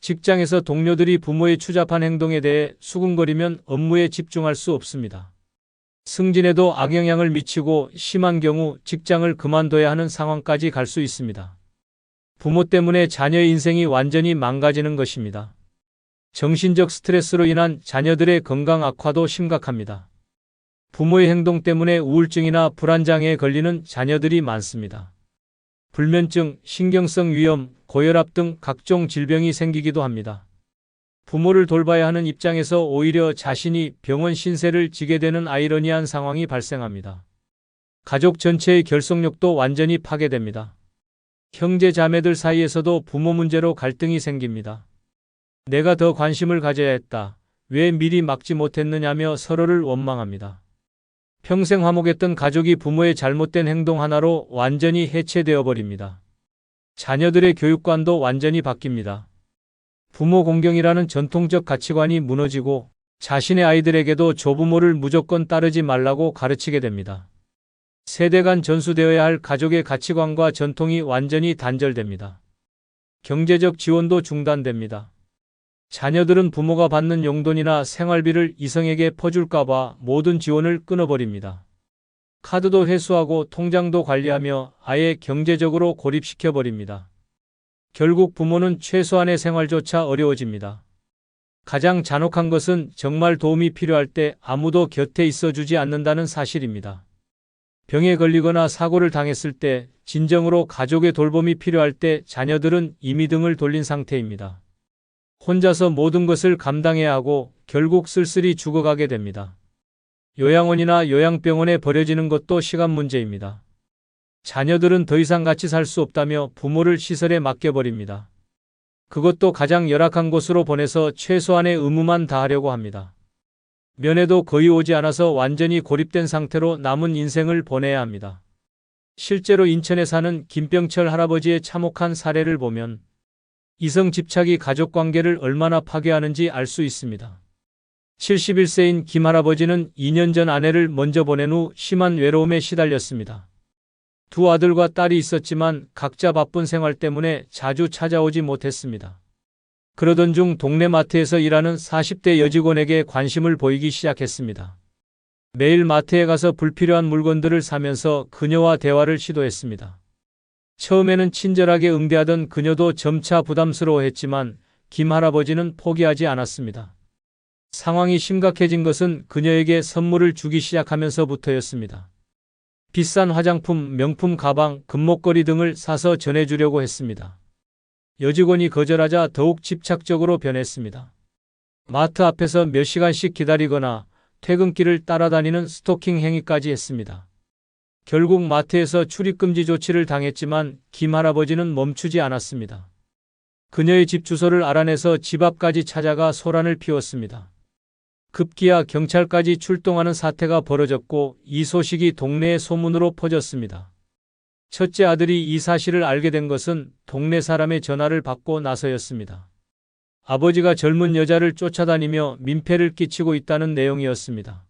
직장에서 동료들이 부모의 추잡한 행동에 대해 수군거리면 업무에 집중할 수 없습니다. 승진에도 악영향을 미치고 심한 경우 직장을 그만둬야 하는 상황까지 갈 수 있습니다. 부모 때문에 자녀의 인생이 완전히 망가지는 것입니다. 정신적 스트레스로 인한 자녀들의 건강 악화도 심각합니다. 부모의 행동 때문에 우울증이나 불안장애에 걸리는 자녀들이 많습니다. 불면증, 신경성 위염, 고혈압 등 각종 질병이 생기기도 합니다. 부모를 돌봐야 하는 입장에서 오히려 자신이 병원 신세를 지게 되는 아이러니한 상황이 발생합니다. 가족 전체의 결속력도 완전히 파괴됩니다. 형제 자매들 사이에서도 부모 문제로 갈등이 생깁니다. 내가 더 관심을 가져야 했다. 왜 미리 막지 못했느냐며 서로를 원망합니다. 평생 화목했던 가족이 부모의 잘못된 행동 하나로 완전히 해체되어 버립니다. 자녀들의 교육관도 완전히 바뀝니다. 부모 공경이라는 전통적 가치관이 무너지고 자신의 아이들에게도 조부모를 무조건 따르지 말라고 가르치게 됩니다. 세대 간 전수되어야 할 가족의 가치관과 전통이 완전히 단절됩니다. 경제적 지원도 중단됩니다. 자녀들은 부모가 받는 용돈이나 생활비를 이성에게 퍼줄까 봐 모든 지원을 끊어버립니다. 카드도 회수하고 통장도 관리하며 아예 경제적으로 고립시켜버립니다. 결국 부모는 최소한의 생활조차 어려워집니다. 가장 잔혹한 것은 정말 도움이 필요할 때 아무도 곁에 있어주지 않는다는 사실입니다. 병에 걸리거나 사고를 당했을 때, 진정으로 가족의 돌봄이 필요할 때 자녀들은 이미 등을 돌린 상태입니다. 혼자서 모든 것을 감당해야 하고 결국 쓸쓸히 죽어가게 됩니다. 요양원이나 요양병원에 버려지는 것도 시간 문제입니다. 자녀들은 더 이상 같이 살 수 없다며 부모를 시설에 맡겨버립니다. 그것도 가장 열악한 곳으로 보내서 최소한의 의무만 다하려고 합니다. 면회도 거의 오지 않아서 완전히 고립된 상태로 남은 인생을 보내야 합니다. 실제로 인천에 사는 김병철 할아버지의 참혹한 사례를 보면 이성 집착이 가족 관계를 얼마나 파괴하는지 알 수 있습니다. 71세인 김 할아버지는 2년 전 아내를 먼저 보낸 후 심한 외로움에 시달렸습니다. 두 아들과 딸이 있었지만 각자 바쁜 생활 때문에 자주 찾아오지 못했습니다. 그러던 중 동네 마트에서 일하는 40대 여직원에게 관심을 보이기 시작했습니다. 매일 마트에 가서 불필요한 물건들을 사면서 그녀와 대화를 시도했습니다. 처음에는 친절하게 응대하던 그녀도 점차 부담스러워했지만 김 할아버지는 포기하지 않았습니다. 상황이 심각해진 것은 그녀에게 선물을 주기 시작하면서부터였습니다. 비싼 화장품, 명품 가방, 금목걸이 등을 사서 전해주려고 했습니다. 여직원이 거절하자 더욱 집착적으로 변했습니다. 마트 앞에서 몇 시간씩 기다리거나 퇴근길을 따라다니는 스토킹 행위까지 했습니다. 결국 마트에서 출입금지 조치를 당했지만 김 할아버지는 멈추지 않았습니다. 그녀의 집 주소를 알아내서 집 앞까지 찾아가 소란을 피웠습니다. 급기야 경찰까지 출동하는 사태가 벌어졌고 이 소식이 동네에 소문으로 퍼졌습니다. 첫째 아들이 이 사실을 알게 된 것은 동네 사람의 전화를 받고 나서였습니다. 아버지가 젊은 여자를 쫓아다니며 민폐를 끼치고 있다는 내용이었습니다.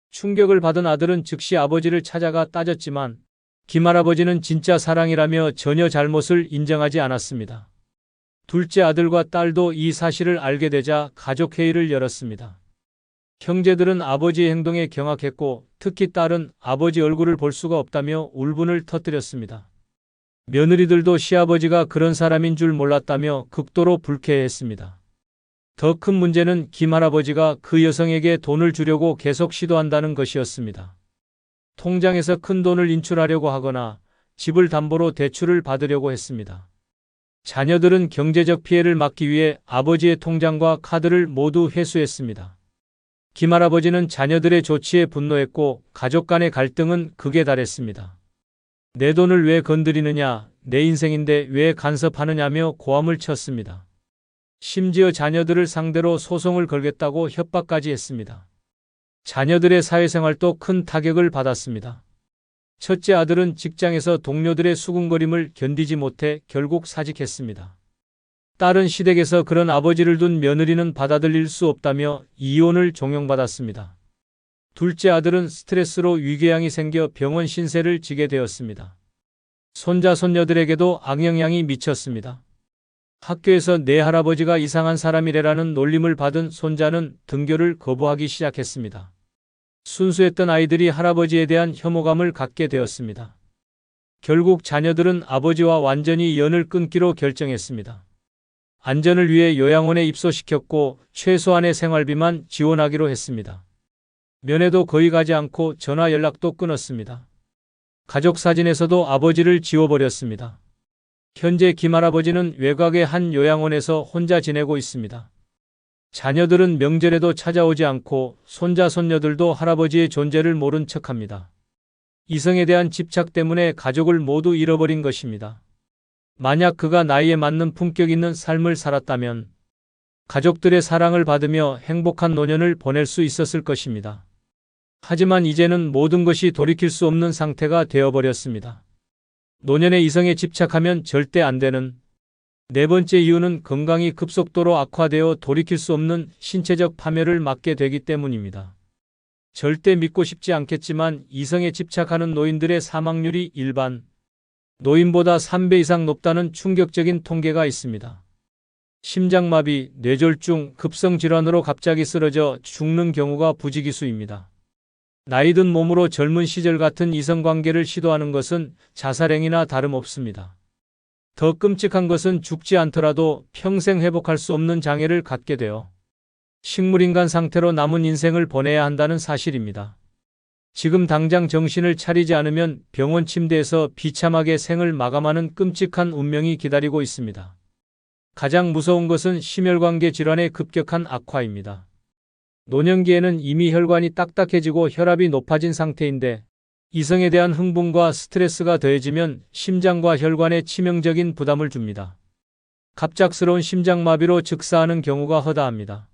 충격을 받은 아들은 즉시 아버지를 찾아가 따졌지만 김할아버지는 진짜 사랑이라며 전혀 잘못을 인정하지 않았습니다. 둘째 아들과 딸도 이 사실을 알게 되자 가족회의를 열었습니다. 형제들은 아버지의 행동에 경악했고 특히 딸은 아버지 얼굴을 볼 수가 없다며 울분을 터뜨렸습니다. 며느리들도 시아버지가 그런 사람인 줄 몰랐다며 극도로 불쾌해했습니다. 더 큰 문제는 김할아버지가 그 여성에게 돈을 주려고 계속 시도한다는 것이었습니다. 통장에서 큰 돈을 인출하려고 하거나 집을 담보로 대출을 받으려고 했습니다. 자녀들은 경제적 피해를 막기 위해 아버지의 통장과 카드를 모두 회수했습니다. 김할아버지는 자녀들의 조치에 분노했고 가족 간의 갈등은 극에 달했습니다. 내 돈을 왜 건드리느냐, 내 인생인데 왜 간섭하느냐며 고함을 쳤습니다. 심지어 자녀들을 상대로 소송을 걸겠다고 협박까지 했습니다. 자녀들의 사회생활도 큰 타격을 받았습니다. 첫째 아들은 직장에서 동료들의 수군거림을 견디지 못해 결국 사직했습니다. 딸은 시댁에서 그런 아버지를 둔 며느리는 받아들일 수 없다며 이혼을 종용받았습니다. 둘째 아들은 스트레스로 위궤양이 생겨 병원 신세를 지게 되었습니다. 손자 손녀들에게도 악영향이 미쳤습니다. 학교에서 내 할아버지가 이상한 사람이래라는 놀림을 받은 손자는 등교를 거부하기 시작했습니다. 순수했던 아이들이 할아버지에 대한 혐오감을 갖게 되었습니다. 결국 자녀들은 아버지와 완전히 연을 끊기로 결정했습니다. 안전을 위해 요양원에 입소시켰고 최소한의 생활비만 지원하기로 했습니다. 면회도 거의 가지 않고 전화 연락도 끊었습니다. 가족 사진에서도 아버지를 지워버렸습니다. 현재 김할아버지는 외곽의 한 요양원에서 혼자 지내고 있습니다. 자녀들은 명절에도 찾아오지 않고 손자 손녀들도 할아버지의 존재를 모른 척합니다. 이성에 대한 집착 때문에 가족을 모두 잃어버린 것입니다. 만약 그가 나이에 맞는 품격 있는 삶을 살았다면 가족들의 사랑을 받으며 행복한 노년을 보낼 수 있었을 것입니다. 하지만 이제는 모든 것이 돌이킬 수 없는 상태가 되어버렸습니다. 노년의 이성에 집착하면 절대 안 되는 네 번째 이유는 건강이 급속도로 악화되어 돌이킬 수 없는 신체적 파멸을 맞게 되기 때문입니다. 절대 믿고 싶지 않겠지만 이성에 집착하는 노인들의 사망률이 일반 노인보다 3배 이상 높다는 충격적인 통계가 있습니다. 심장마비, 뇌졸중, 급성질환으로 갑자기 쓰러져 죽는 경우가 부지기수입니다. 나이 든 몸으로 젊은 시절 같은 이성관계를 시도하는 것은 자살행위나 다름없습니다. 더 끔찍한 것은 죽지 않더라도 평생 회복할 수 없는 장애를 갖게 되어 식물인간 상태로 남은 인생을 보내야 한다는 사실입니다. 지금 당장 정신을 차리지 않으면 병원 침대에서 비참하게 생을 마감하는 끔찍한 운명이 기다리고 있습니다. 가장 무서운 것은 심혈관계 질환의 급격한 악화입니다. 노년기에는 이미 혈관이 딱딱해지고 혈압이 높아진 상태인데 이성에 대한 흥분과 스트레스가 더해지면 심장과 혈관에 치명적인 부담을 줍니다. 갑작스러운 심장마비로 즉사하는 경우가 허다합니다.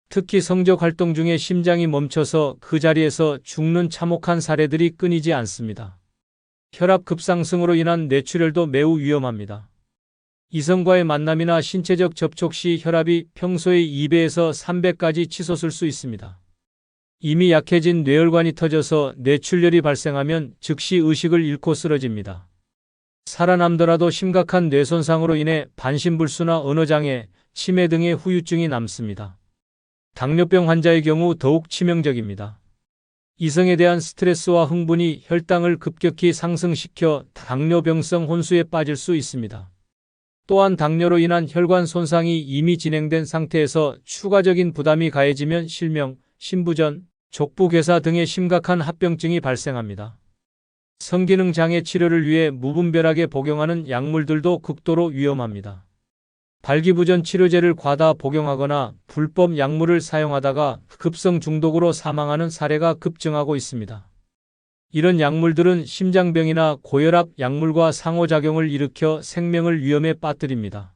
특히 성적 활동 중에 심장이 멈춰서 그 자리에서 죽는 참혹한 사례들이 끊이지 않습니다. 혈압 급상승으로 인한 뇌출혈도 매우 위험합니다. 이성과의 만남이나 신체적 접촉 시 혈압이 평소의 2배에서 3배까지 치솟을 수 있습니다. 이미 약해진 뇌혈관이 터져서 뇌출혈이 발생하면 즉시 의식을 잃고 쓰러집니다. 살아남더라도 심각한 뇌손상으로 인해 반신불수나 언어장애, 치매 등의 후유증이 남습니다. 당뇨병 환자의 경우 더욱 치명적입니다. 이성에 대한 스트레스와 흥분이 혈당을 급격히 상승시켜 당뇨병성 혼수에 빠질 수 있습니다. 또한 당뇨로 인한 혈관 손상이 이미 진행된 상태에서 추가적인 부담이 가해지면 실명, 심부전, 족부괴사 등의 심각한 합병증이 발생합니다. 성기능 장애 치료를 위해 무분별하게 복용하는 약물들도 극도로 위험합니다. 발기부전 치료제를 과다 복용하거나 불법 약물을 사용하다가 급성 중독으로 사망하는 사례가 급증하고 있습니다. 이런 약물들은 심장병이나 고혈압 약물과 상호작용을 일으켜 생명을 위험에 빠뜨립니다.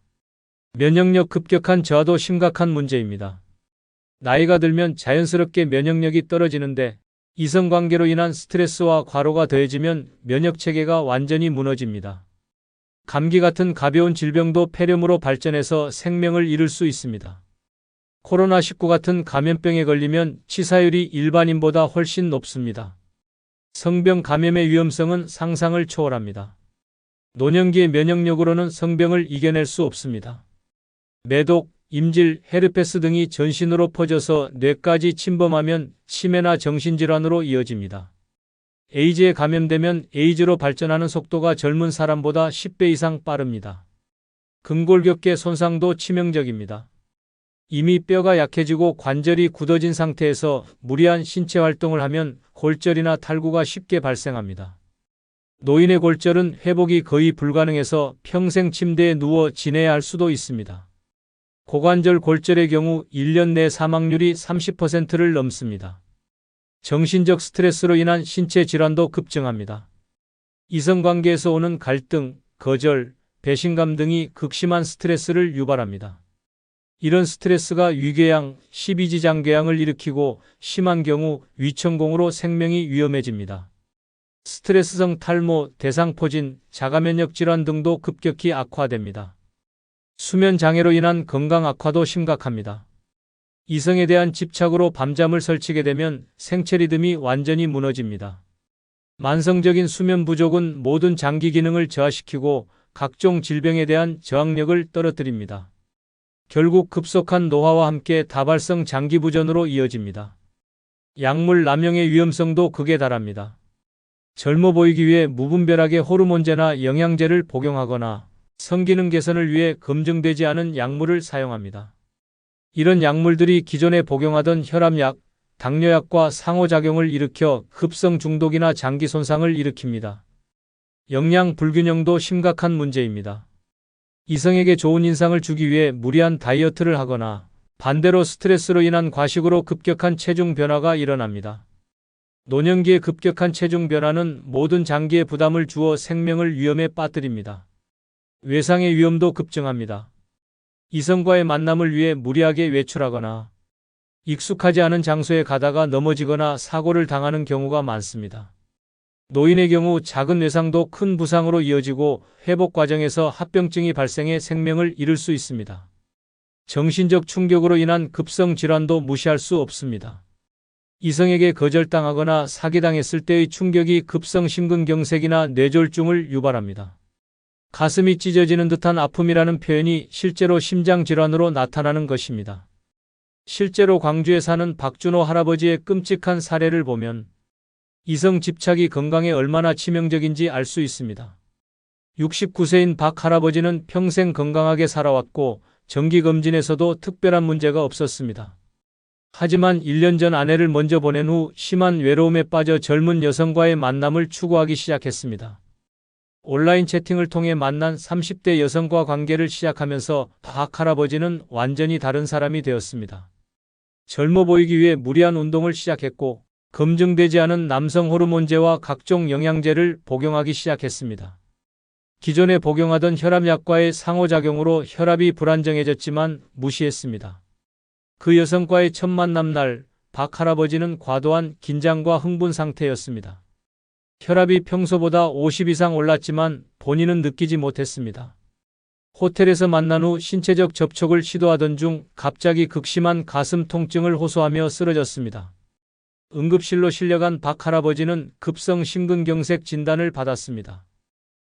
면역력 급격한 저하도 심각한 문제입니다. 나이가 들면 자연스럽게 면역력이 떨어지는데 이성관계로 인한 스트레스와 과로가 더해지면 면역체계가 완전히 무너집니다. 감기 같은 가벼운 질병도 폐렴으로 발전해서 생명을 잃을 수 있습니다. 코로나19 같은 감염병에 걸리면 치사율이 일반인보다 훨씬 높습니다. 성병 감염의 위험성은 상상을 초월합니다. 노년기의 면역력으로는 성병을 이겨낼 수 없습니다. 매독, 임질, 헤르페스 등이 전신으로 퍼져서 뇌까지 침범하면 치매나 정신질환으로 이어집니다. 에이즈에 감염되면 에이즈로 발전하는 속도가 젊은 사람보다 10배 이상 빠릅니다. 근골격계 손상도 치명적입니다. 이미 뼈가 약해지고 관절이 굳어진 상태에서 무리한 신체 활동을 하면 골절이나 탈구가 쉽게 발생합니다. 노인의 골절은 회복이 거의 불가능해서 평생 침대에 누워 지내야 할 수도 있습니다. 고관절 골절의 경우 1년 내 사망률이 30%를 넘습니다. 정신적 스트레스로 인한 신체 질환도 급증합니다. 이성관계에서 오는 갈등, 거절, 배신감 등이 극심한 스트레스를 유발합니다. 이런 스트레스가 위궤양, 십이지장궤양을 일으키고 심한 경우 위천공으로 생명이 위험해집니다. 스트레스성 탈모, 대상포진, 자가면역 질환 등도 급격히 악화됩니다. 수면 장애로 인한 건강 악화도 심각합니다. 이성에 대한 집착으로 밤잠을 설치게 되면 생체 리듬이 완전히 무너집니다. 만성적인 수면 부족은 모든 장기 기능을 저하시키고 각종 질병에 대한 저항력을 떨어뜨립니다. 결국 급속한 노화와 함께 다발성 장기부전으로 이어집니다. 약물 남용의 위험성도 극에 달합니다. 젊어 보이기 위해 무분별하게 호르몬제나 영양제를 복용하거나 성기능 개선을 위해 검증되지 않은 약물을 사용합니다. 이런 약물들이 기존에 복용하던 혈압약, 당뇨약과 상호작용을 일으켜 급성 중독이나 장기 손상을 일으킵니다. 영양 불균형도 심각한 문제입니다. 이성에게 좋은 인상을 주기 위해 무리한 다이어트를 하거나 반대로 스트레스로 인한 과식으로 급격한 체중 변화가 일어납니다. 노년기의 급격한 체중 변화는 모든 장기에 부담을 주어 생명을 위험에 빠뜨립니다. 외상의 위험도 급증합니다. 이성과의 만남을 위해 무리하게 외출하거나 익숙하지 않은 장소에 가다가 넘어지거나 사고를 당하는 경우가 많습니다. 노인의 경우 작은 외상도 큰 부상으로 이어지고 회복 과정에서 합병증이 발생해 생명을 잃을 수 있습니다. 정신적 충격으로 인한 급성 질환도 무시할 수 없습니다. 이성에게 거절당하거나 사기당했을 때의 충격이 급성 심근경색이나 뇌졸중을 유발합니다. 가슴이 찢어지는 듯한 아픔이라는 표현이 실제로 심장질환으로 나타나는 것입니다. 실제로 광주에 사는 박준호 할아버지의 끔찍한 사례를 보면 이성 집착이 건강에 얼마나 치명적인지 알 수 있습니다. 69세인 박 할아버지는 평생 건강하게 살아왔고 정기검진에서도 특별한 문제가 없었습니다. 하지만 1년 전 아내를 먼저 보낸 후 심한 외로움에 빠져 젊은 여성과의 만남을 추구하기 시작했습니다. 온라인 채팅을 통해 만난 30대 여성과 관계를 시작하면서 박 할아버지는 완전히 다른 사람이 되었습니다. 젊어 보이기 위해 무리한 운동을 시작했고 검증되지 않은 남성 호르몬제와 각종 영양제를 복용하기 시작했습니다. 기존에 복용하던 혈압약과의 상호작용으로 혈압이 불안정해졌지만 무시했습니다. 그 여성과의 첫 만남 날 박 할아버지는 과도한 긴장과 흥분 상태였습니다. 혈압이 평소보다 50 이상 올랐지만 본인은 느끼지 못했습니다. 호텔에서 만난 후 신체적 접촉을 시도하던 중 갑자기 극심한 가슴 통증을 호소하며 쓰러졌습니다. 응급실로 실려간 박 할아버지는 급성 심근경색 진단을 받았습니다.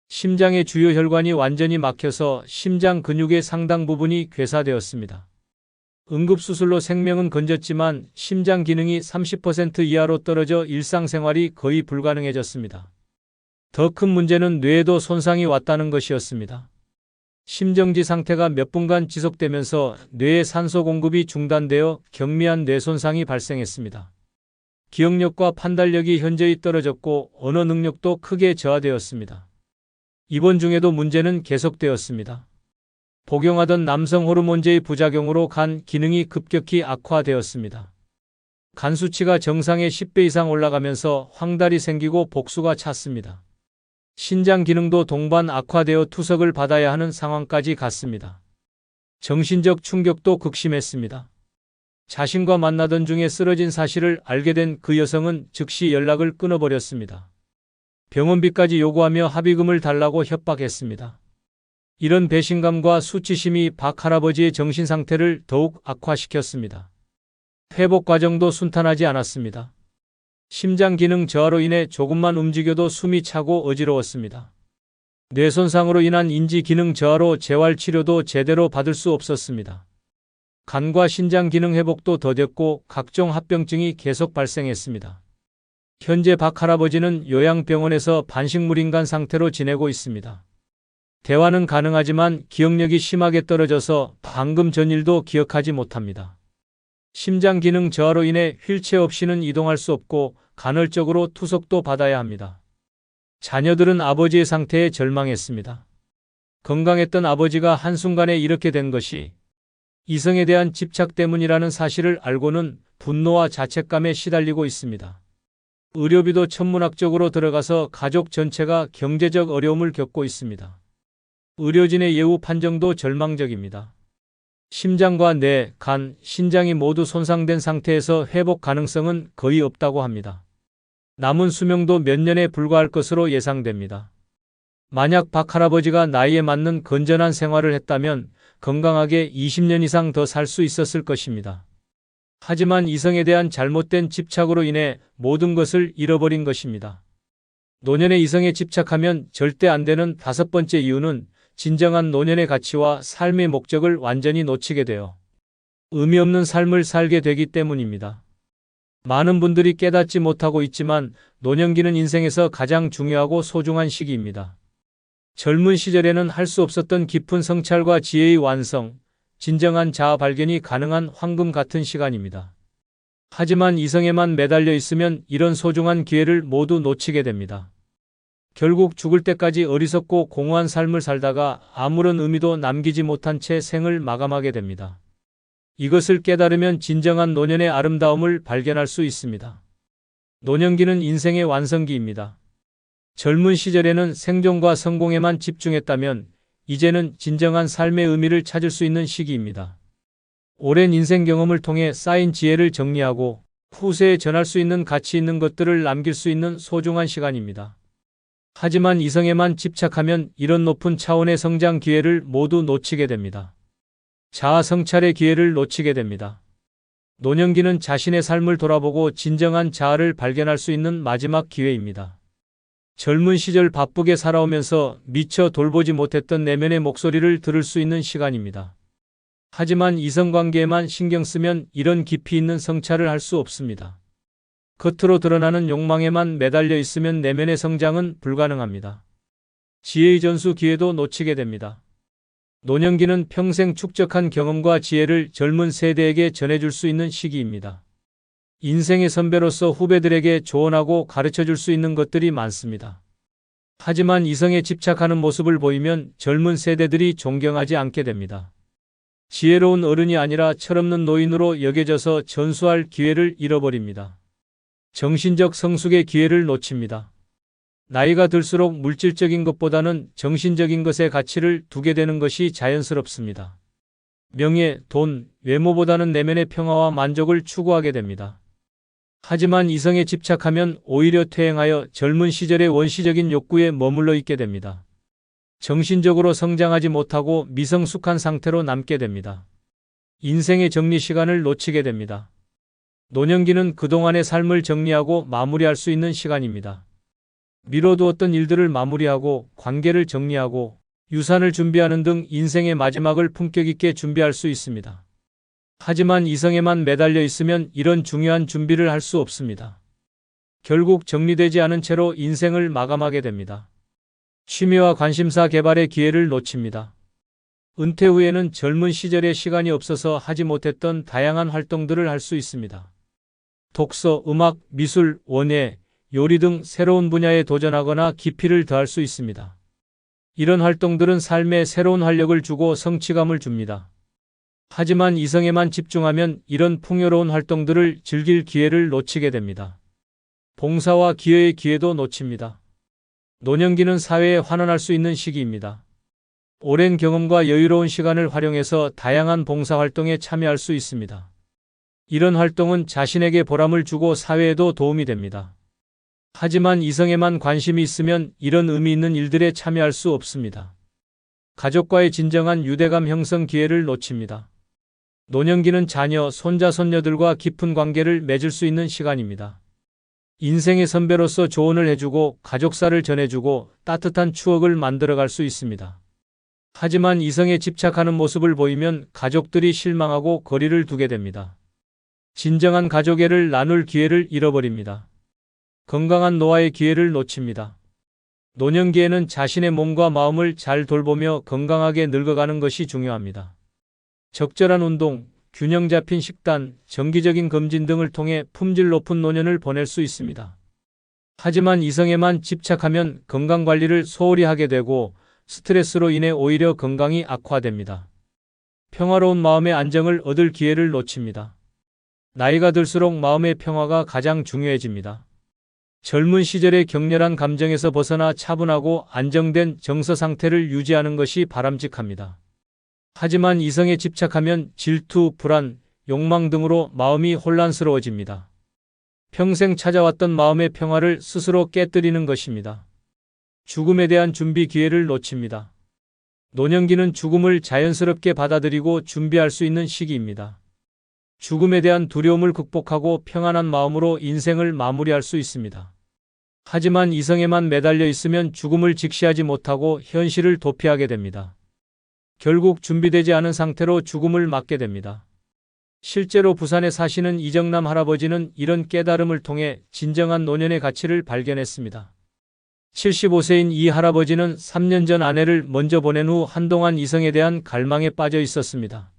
심장의 주요 혈관이 완전히 막혀서 심장 근육의 상당 부분이 괴사되었습니다. 응급수술로 생명은 건졌지만 심장 기능이 30% 이하로 떨어져 일상생활이 거의 불가능해졌습니다. 더 큰 문제는 뇌에도 손상이 왔다는 것이었습니다. 심정지 상태가 몇 분간 지속되면서 뇌의 산소 공급이 중단되어 경미한 뇌손상이 발생했습니다. 기억력과 판단력이 현저히 떨어졌고 언어 능력도 크게 저하되었습니다. 입원 중에도 문제는 계속되었습니다. 복용하던 남성 호르몬제의 부작용으로 간 기능이 급격히 악화되었습니다. 간 수치가 정상의 10배 이상 올라가면서 황달이 생기고 복수가 찼습니다. 신장 기능도 동반 악화되어 투석을 받아야 하는 상황까지 갔습니다. 정신적 충격도 극심했습니다. 자신과 만나던 중에 쓰러진 사실을 알게 된 그 여성은 즉시 연락을 끊어버렸습니다. 병원비까지 요구하며 합의금을 달라고 협박했습니다. 이런 배신감과 수치심이 박 할아버지의 정신 상태를 더욱 악화시켰습니다. 회복 과정도 순탄하지 않았습니다. 심장 기능 저하로 인해 조금만 움직여도 숨이 차고 어지러웠습니다. 뇌 손상으로 인한 인지 기능 저하로 재활 치료도 제대로 받을 수 없었습니다. 간과 신장 기능 회복도 더뎠고 각종 합병증이 계속 발생했습니다. 현재 박 할아버지는 요양병원에서 반식물인간 상태로 지내고 있습니다. 대화는 가능하지만 기억력이 심하게 떨어져서 방금 전 일도 기억하지 못합니다. 심장 기능 저하로 인해 휠체어 없이는 이동할 수 없고 간헐적으로 투석도 받아야 합니다. 자녀들은 아버지의 상태에 절망했습니다. 건강했던 아버지가 한순간에 이렇게 된 것이 이성에 대한 집착 때문이라는 사실을 알고는 분노와 자책감에 시달리고 있습니다. 의료비도 천문학적으로 들어가서 가족 전체가 경제적 어려움을 겪고 있습니다. 의료진의 예우 판정도 절망적입니다. 심장과 뇌, 간, 신장이 모두 손상된 상태에서 회복 가능성은 거의 없다고 합니다. 남은 수명도 몇 년에 불과할 것으로 예상됩니다. 만약 박 할아버지가 나이에 맞는 건전한 생활을 했다면 건강하게 20년 이상 더 살 수 있었을 것입니다. 하지만 이성에 대한 잘못된 집착으로 인해 모든 것을 잃어버린 것입니다. 노년의 이성에 집착하면 절대 안 되는 5번째 이유는 진정한 노년의 가치와 삶의 목적을 완전히 놓치게 되어 의미 없는 삶을 살게 되기 때문입니다. 많은 분들이 깨닫지 못하고 있지만 노년기는 인생에서 가장 중요하고 소중한 시기입니다. 젊은 시절에는 할 수 없었던 깊은 성찰과 지혜의 완성, 진정한 자아 발견이 가능한 황금 같은 시간입니다. 하지만 이성에만 매달려 있으면 이런 소중한 기회를 모두 놓치게 됩니다. 결국 죽을 때까지 어리석고 공허한 삶을 살다가 아무런 의미도 남기지 못한 채 생을 마감하게 됩니다. 이것을 깨달으면 진정한 노년의 아름다움을 발견할 수 있습니다. 노년기는 인생의 완성기입니다. 젊은 시절에는 생존과 성공에만 집중했다면 이제는 진정한 삶의 의미를 찾을 수 있는 시기입니다. 오랜 인생 경험을 통해 쌓인 지혜를 정리하고 후세에 전할 수 있는 가치 있는 것들을 남길 수 있는 소중한 시간입니다. 하지만 이성에만 집착하면 이런 높은 차원의 성장 기회를 모두 놓치게 됩니다. 자아 성찰의 기회를 놓치게 됩니다. 노년기는 자신의 삶을 돌아보고 진정한 자아를 발견할 수 있는 마지막 기회입니다. 젊은 시절 바쁘게 살아오면서 미처 돌보지 못했던 내면의 목소리를 들을 수 있는 시간입니다. 하지만 이성관계에만 신경 쓰면 이런 깊이 있는 성찰을 할 수 없습니다. 겉으로 드러나는 욕망에만 매달려 있으면 내면의 성장은 불가능합니다. 지혜의 전수 기회도 놓치게 됩니다. 노년기는 평생 축적한 경험과 지혜를 젊은 세대에게 전해줄 수 있는 시기입니다. 인생의 선배로서 후배들에게 조언하고 가르쳐줄 수 있는 것들이 많습니다. 하지만 이성에 집착하는 모습을 보이면 젊은 세대들이 존경하지 않게 됩니다. 지혜로운 어른이 아니라 철없는 노인으로 여겨져서 전수할 기회를 잃어버립니다. 정신적 성숙의 기회를 놓칩니다. 나이가 들수록 물질적인 것보다는 정신적인 것에 가치를 두게 되는 것이 자연스럽습니다. 명예, 돈, 외모보다는 내면의 평화와 만족을 추구하게 됩니다. 하지만 이성에 집착하면 오히려 퇴행하여 젊은 시절의 원시적인 욕구에 머물러 있게 됩니다. 정신적으로 성장하지 못하고 미성숙한 상태로 남게 됩니다. 인생의 정리 시간을 놓치게 됩니다. 노년기는 그동안의 삶을 정리하고 마무리할 수 있는 시간입니다. 미뤄두었던 일들을 마무리하고 관계를 정리하고 유산을 준비하는 등 인생의 마지막을 품격 있게 준비할 수 있습니다. 하지만 이성에만 매달려 있으면 이런 중요한 준비를 할 수 없습니다. 결국 정리되지 않은 채로 인생을 마감하게 됩니다. 취미와 관심사 개발의 기회를 놓칩니다. 은퇴 후에는 젊은 시절에 시간이 없어서 하지 못했던 다양한 활동들을 할 수 있습니다. 독서, 음악, 미술, 원예, 요리 등 새로운 분야에 도전하거나 깊이를 더할 수 있습니다. 이런 활동들은 삶에 새로운 활력을 주고 성취감을 줍니다. 하지만 이성에만 집중하면 이런 풍요로운 활동들을 즐길 기회를 놓치게 됩니다. 봉사와 기여의 기회도 놓칩니다. 노년기는 사회에 환원할 수 있는 시기입니다. 오랜 경험과 여유로운 시간을 활용해서 다양한 봉사활동에 참여할 수 있습니다. 이런 활동은 자신에게 보람을 주고 사회에도 도움이 됩니다. 하지만 이성에만 관심이 있으면 이런 의미 있는 일들에 참여할 수 없습니다. 가족과의 진정한 유대감 형성 기회를 놓칩니다. 노년기는 자녀, 손자, 손녀들과 깊은 관계를 맺을 수 있는 시간입니다. 인생의 선배로서 조언을 해주고 가족사를 전해주고 따뜻한 추억을 만들어갈 수 있습니다. 하지만 이성에 집착하는 모습을 보이면 가족들이 실망하고 거리를 두게 됩니다. 진정한 가족애를 나눌 기회를 잃어버립니다. 건강한 노화의 기회를 놓칩니다. 노년기에는 자신의 몸과 마음을 잘 돌보며 건강하게 늙어가는 것이 중요합니다. 적절한 운동, 균형 잡힌 식단, 정기적인 검진 등을 통해 품질 높은 노년을 보낼 수 있습니다. 하지만 이성에만 집착하면 건강관리를 소홀히 하게 되고 스트레스로 인해 오히려 건강이 악화됩니다. 평화로운 마음의 안정을 얻을 기회를 놓칩니다. 나이가 들수록 마음의 평화가 가장 중요해집니다. 젊은 시절의 격렬한 감정에서 벗어나 차분하고 안정된 정서 상태를 유지하는 것이 바람직합니다. 하지만 이성에 집착하면 질투, 불안, 욕망 등으로 마음이 혼란스러워집니다. 평생 찾아왔던 마음의 평화를 스스로 깨뜨리는 것입니다. 죽음에 대한 준비 기회를 놓칩니다. 노년기는 죽음을 자연스럽게 받아들이고 준비할 수 있는 시기입니다. 죽음에 대한 두려움을 극복하고 평안한 마음으로 인생을 마무리할 수 있습니다. 하지만 이성에만 매달려 있으면 죽음을 직시하지 못하고 현실을 도피하게 됩니다. 결국 준비되지 않은 상태로 죽음을 맞게 됩니다. 실제로 부산에 사시는 이정남 할아버지는 이런 깨달음을 통해 진정한 노년의 가치를 발견했습니다. 75세인 이 할아버지는 3년 전 아내를 먼저 보낸 후 한동안 이성에 대한 갈망에 빠져 있었습니다.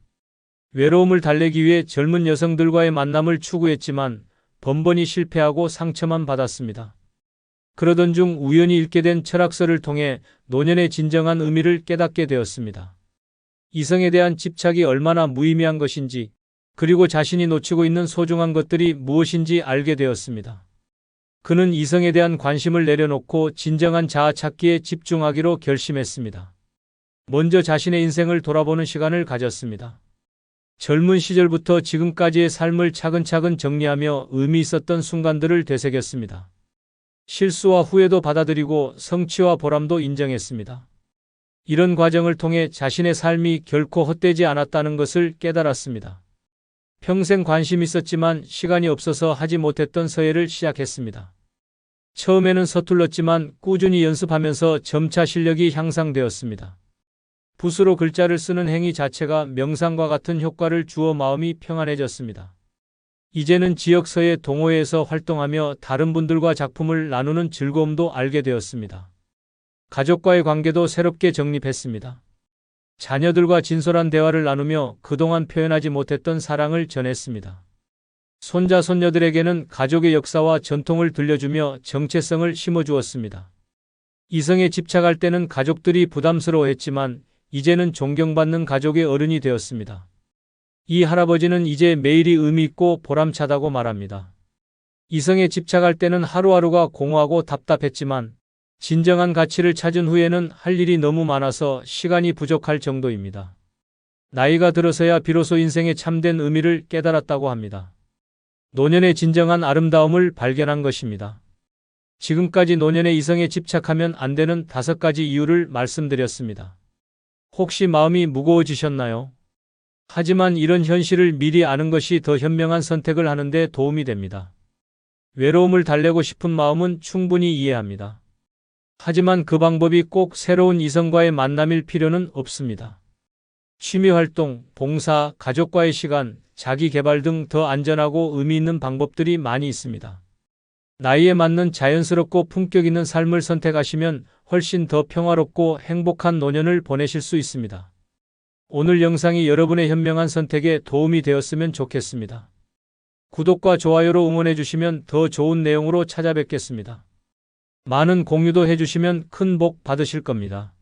외로움을 달래기 위해 젊은 여성들과의 만남을 추구했지만 번번이 실패하고 상처만 받았습니다. 그러던 중 우연히 읽게 된 철학서를 통해 노년의 진정한 의미를 깨닫게 되었습니다. 이성에 대한 집착이 얼마나 무의미한 것인지, 그리고 자신이 놓치고 있는 소중한 것들이 무엇인지 알게 되었습니다. 그는 이성에 대한 관심을 내려놓고 진정한 자아 찾기에 집중하기로 결심했습니다. 먼저 자신의 인생을 돌아보는 시간을 가졌습니다. 젊은 시절부터 지금까지의 삶을 차근차근 정리하며 의미 있었던 순간들을 되새겼습니다. 실수와 후회도 받아들이고 성취와 보람도 인정했습니다. 이런 과정을 통해 자신의 삶이 결코 헛되지 않았다는 것을 깨달았습니다. 평생 관심이 있었지만 시간이 없어서 하지 못했던 서예를 시작했습니다. 처음에는 서툴렀지만 꾸준히 연습하면서 점차 실력이 향상되었습니다. 붓으로 글자를 쓰는 행위 자체가 명상과 같은 효과를 주어 마음이 평안해졌습니다. 이제는 지역 서예 동호회에서 활동하며 다른 분들과 작품을 나누는 즐거움도 알게 되었습니다. 가족과의 관계도 새롭게 정립했습니다. 자녀들과 진솔한 대화를 나누며 그동안 표현하지 못했던 사랑을 전했습니다. 손자, 손녀들에게는 가족의 역사와 전통을 들려주며 정체성을 심어주었습니다. 이성에 집착할 때는 가족들이 부담스러워했지만 이제는 존경받는 가족의 어른이 되었습니다. 이 할아버지는 이제 매일이 의미 있고 보람차다고 말합니다. 이성에 집착할 때는 하루하루가 공허하고 답답했지만 진정한 가치를 찾은 후에는 할 일이 너무 많아서 시간이 부족할 정도입니다. 나이가 들어서야 비로소 인생의 참된 의미를 깨달았다고 합니다. 노년의 진정한 아름다움을 발견한 것입니다. 지금까지 노년의 이성에 집착하면 안 되는 5가지 이유를 말씀드렸습니다. 혹시 마음이 무거워지셨나요? 하지만 이런 현실을 미리 아는 것이 더 현명한 선택을 하는 데 도움이 됩니다. 외로움을 달래고 싶은 마음은 충분히 이해합니다. 하지만 그 방법이 꼭 새로운 이성과의 만남일 필요는 없습니다. 취미활동, 봉사, 가족과의 시간, 자기 개발 등 더 안전하고 의미 있는 방법들이 많이 있습니다. 나이에 맞는 자연스럽고 품격 있는 삶을 선택하시면 훨씬 더 평화롭고 행복한 노년을 보내실 수 있습니다. 오늘 영상이 여러분의 현명한 선택에 도움이 되었으면 좋겠습니다. 구독과 좋아요로 응원해 주시면 더 좋은 내용으로 찾아뵙겠습니다. 많은 공유도 해주시면 큰 복 받으실 겁니다.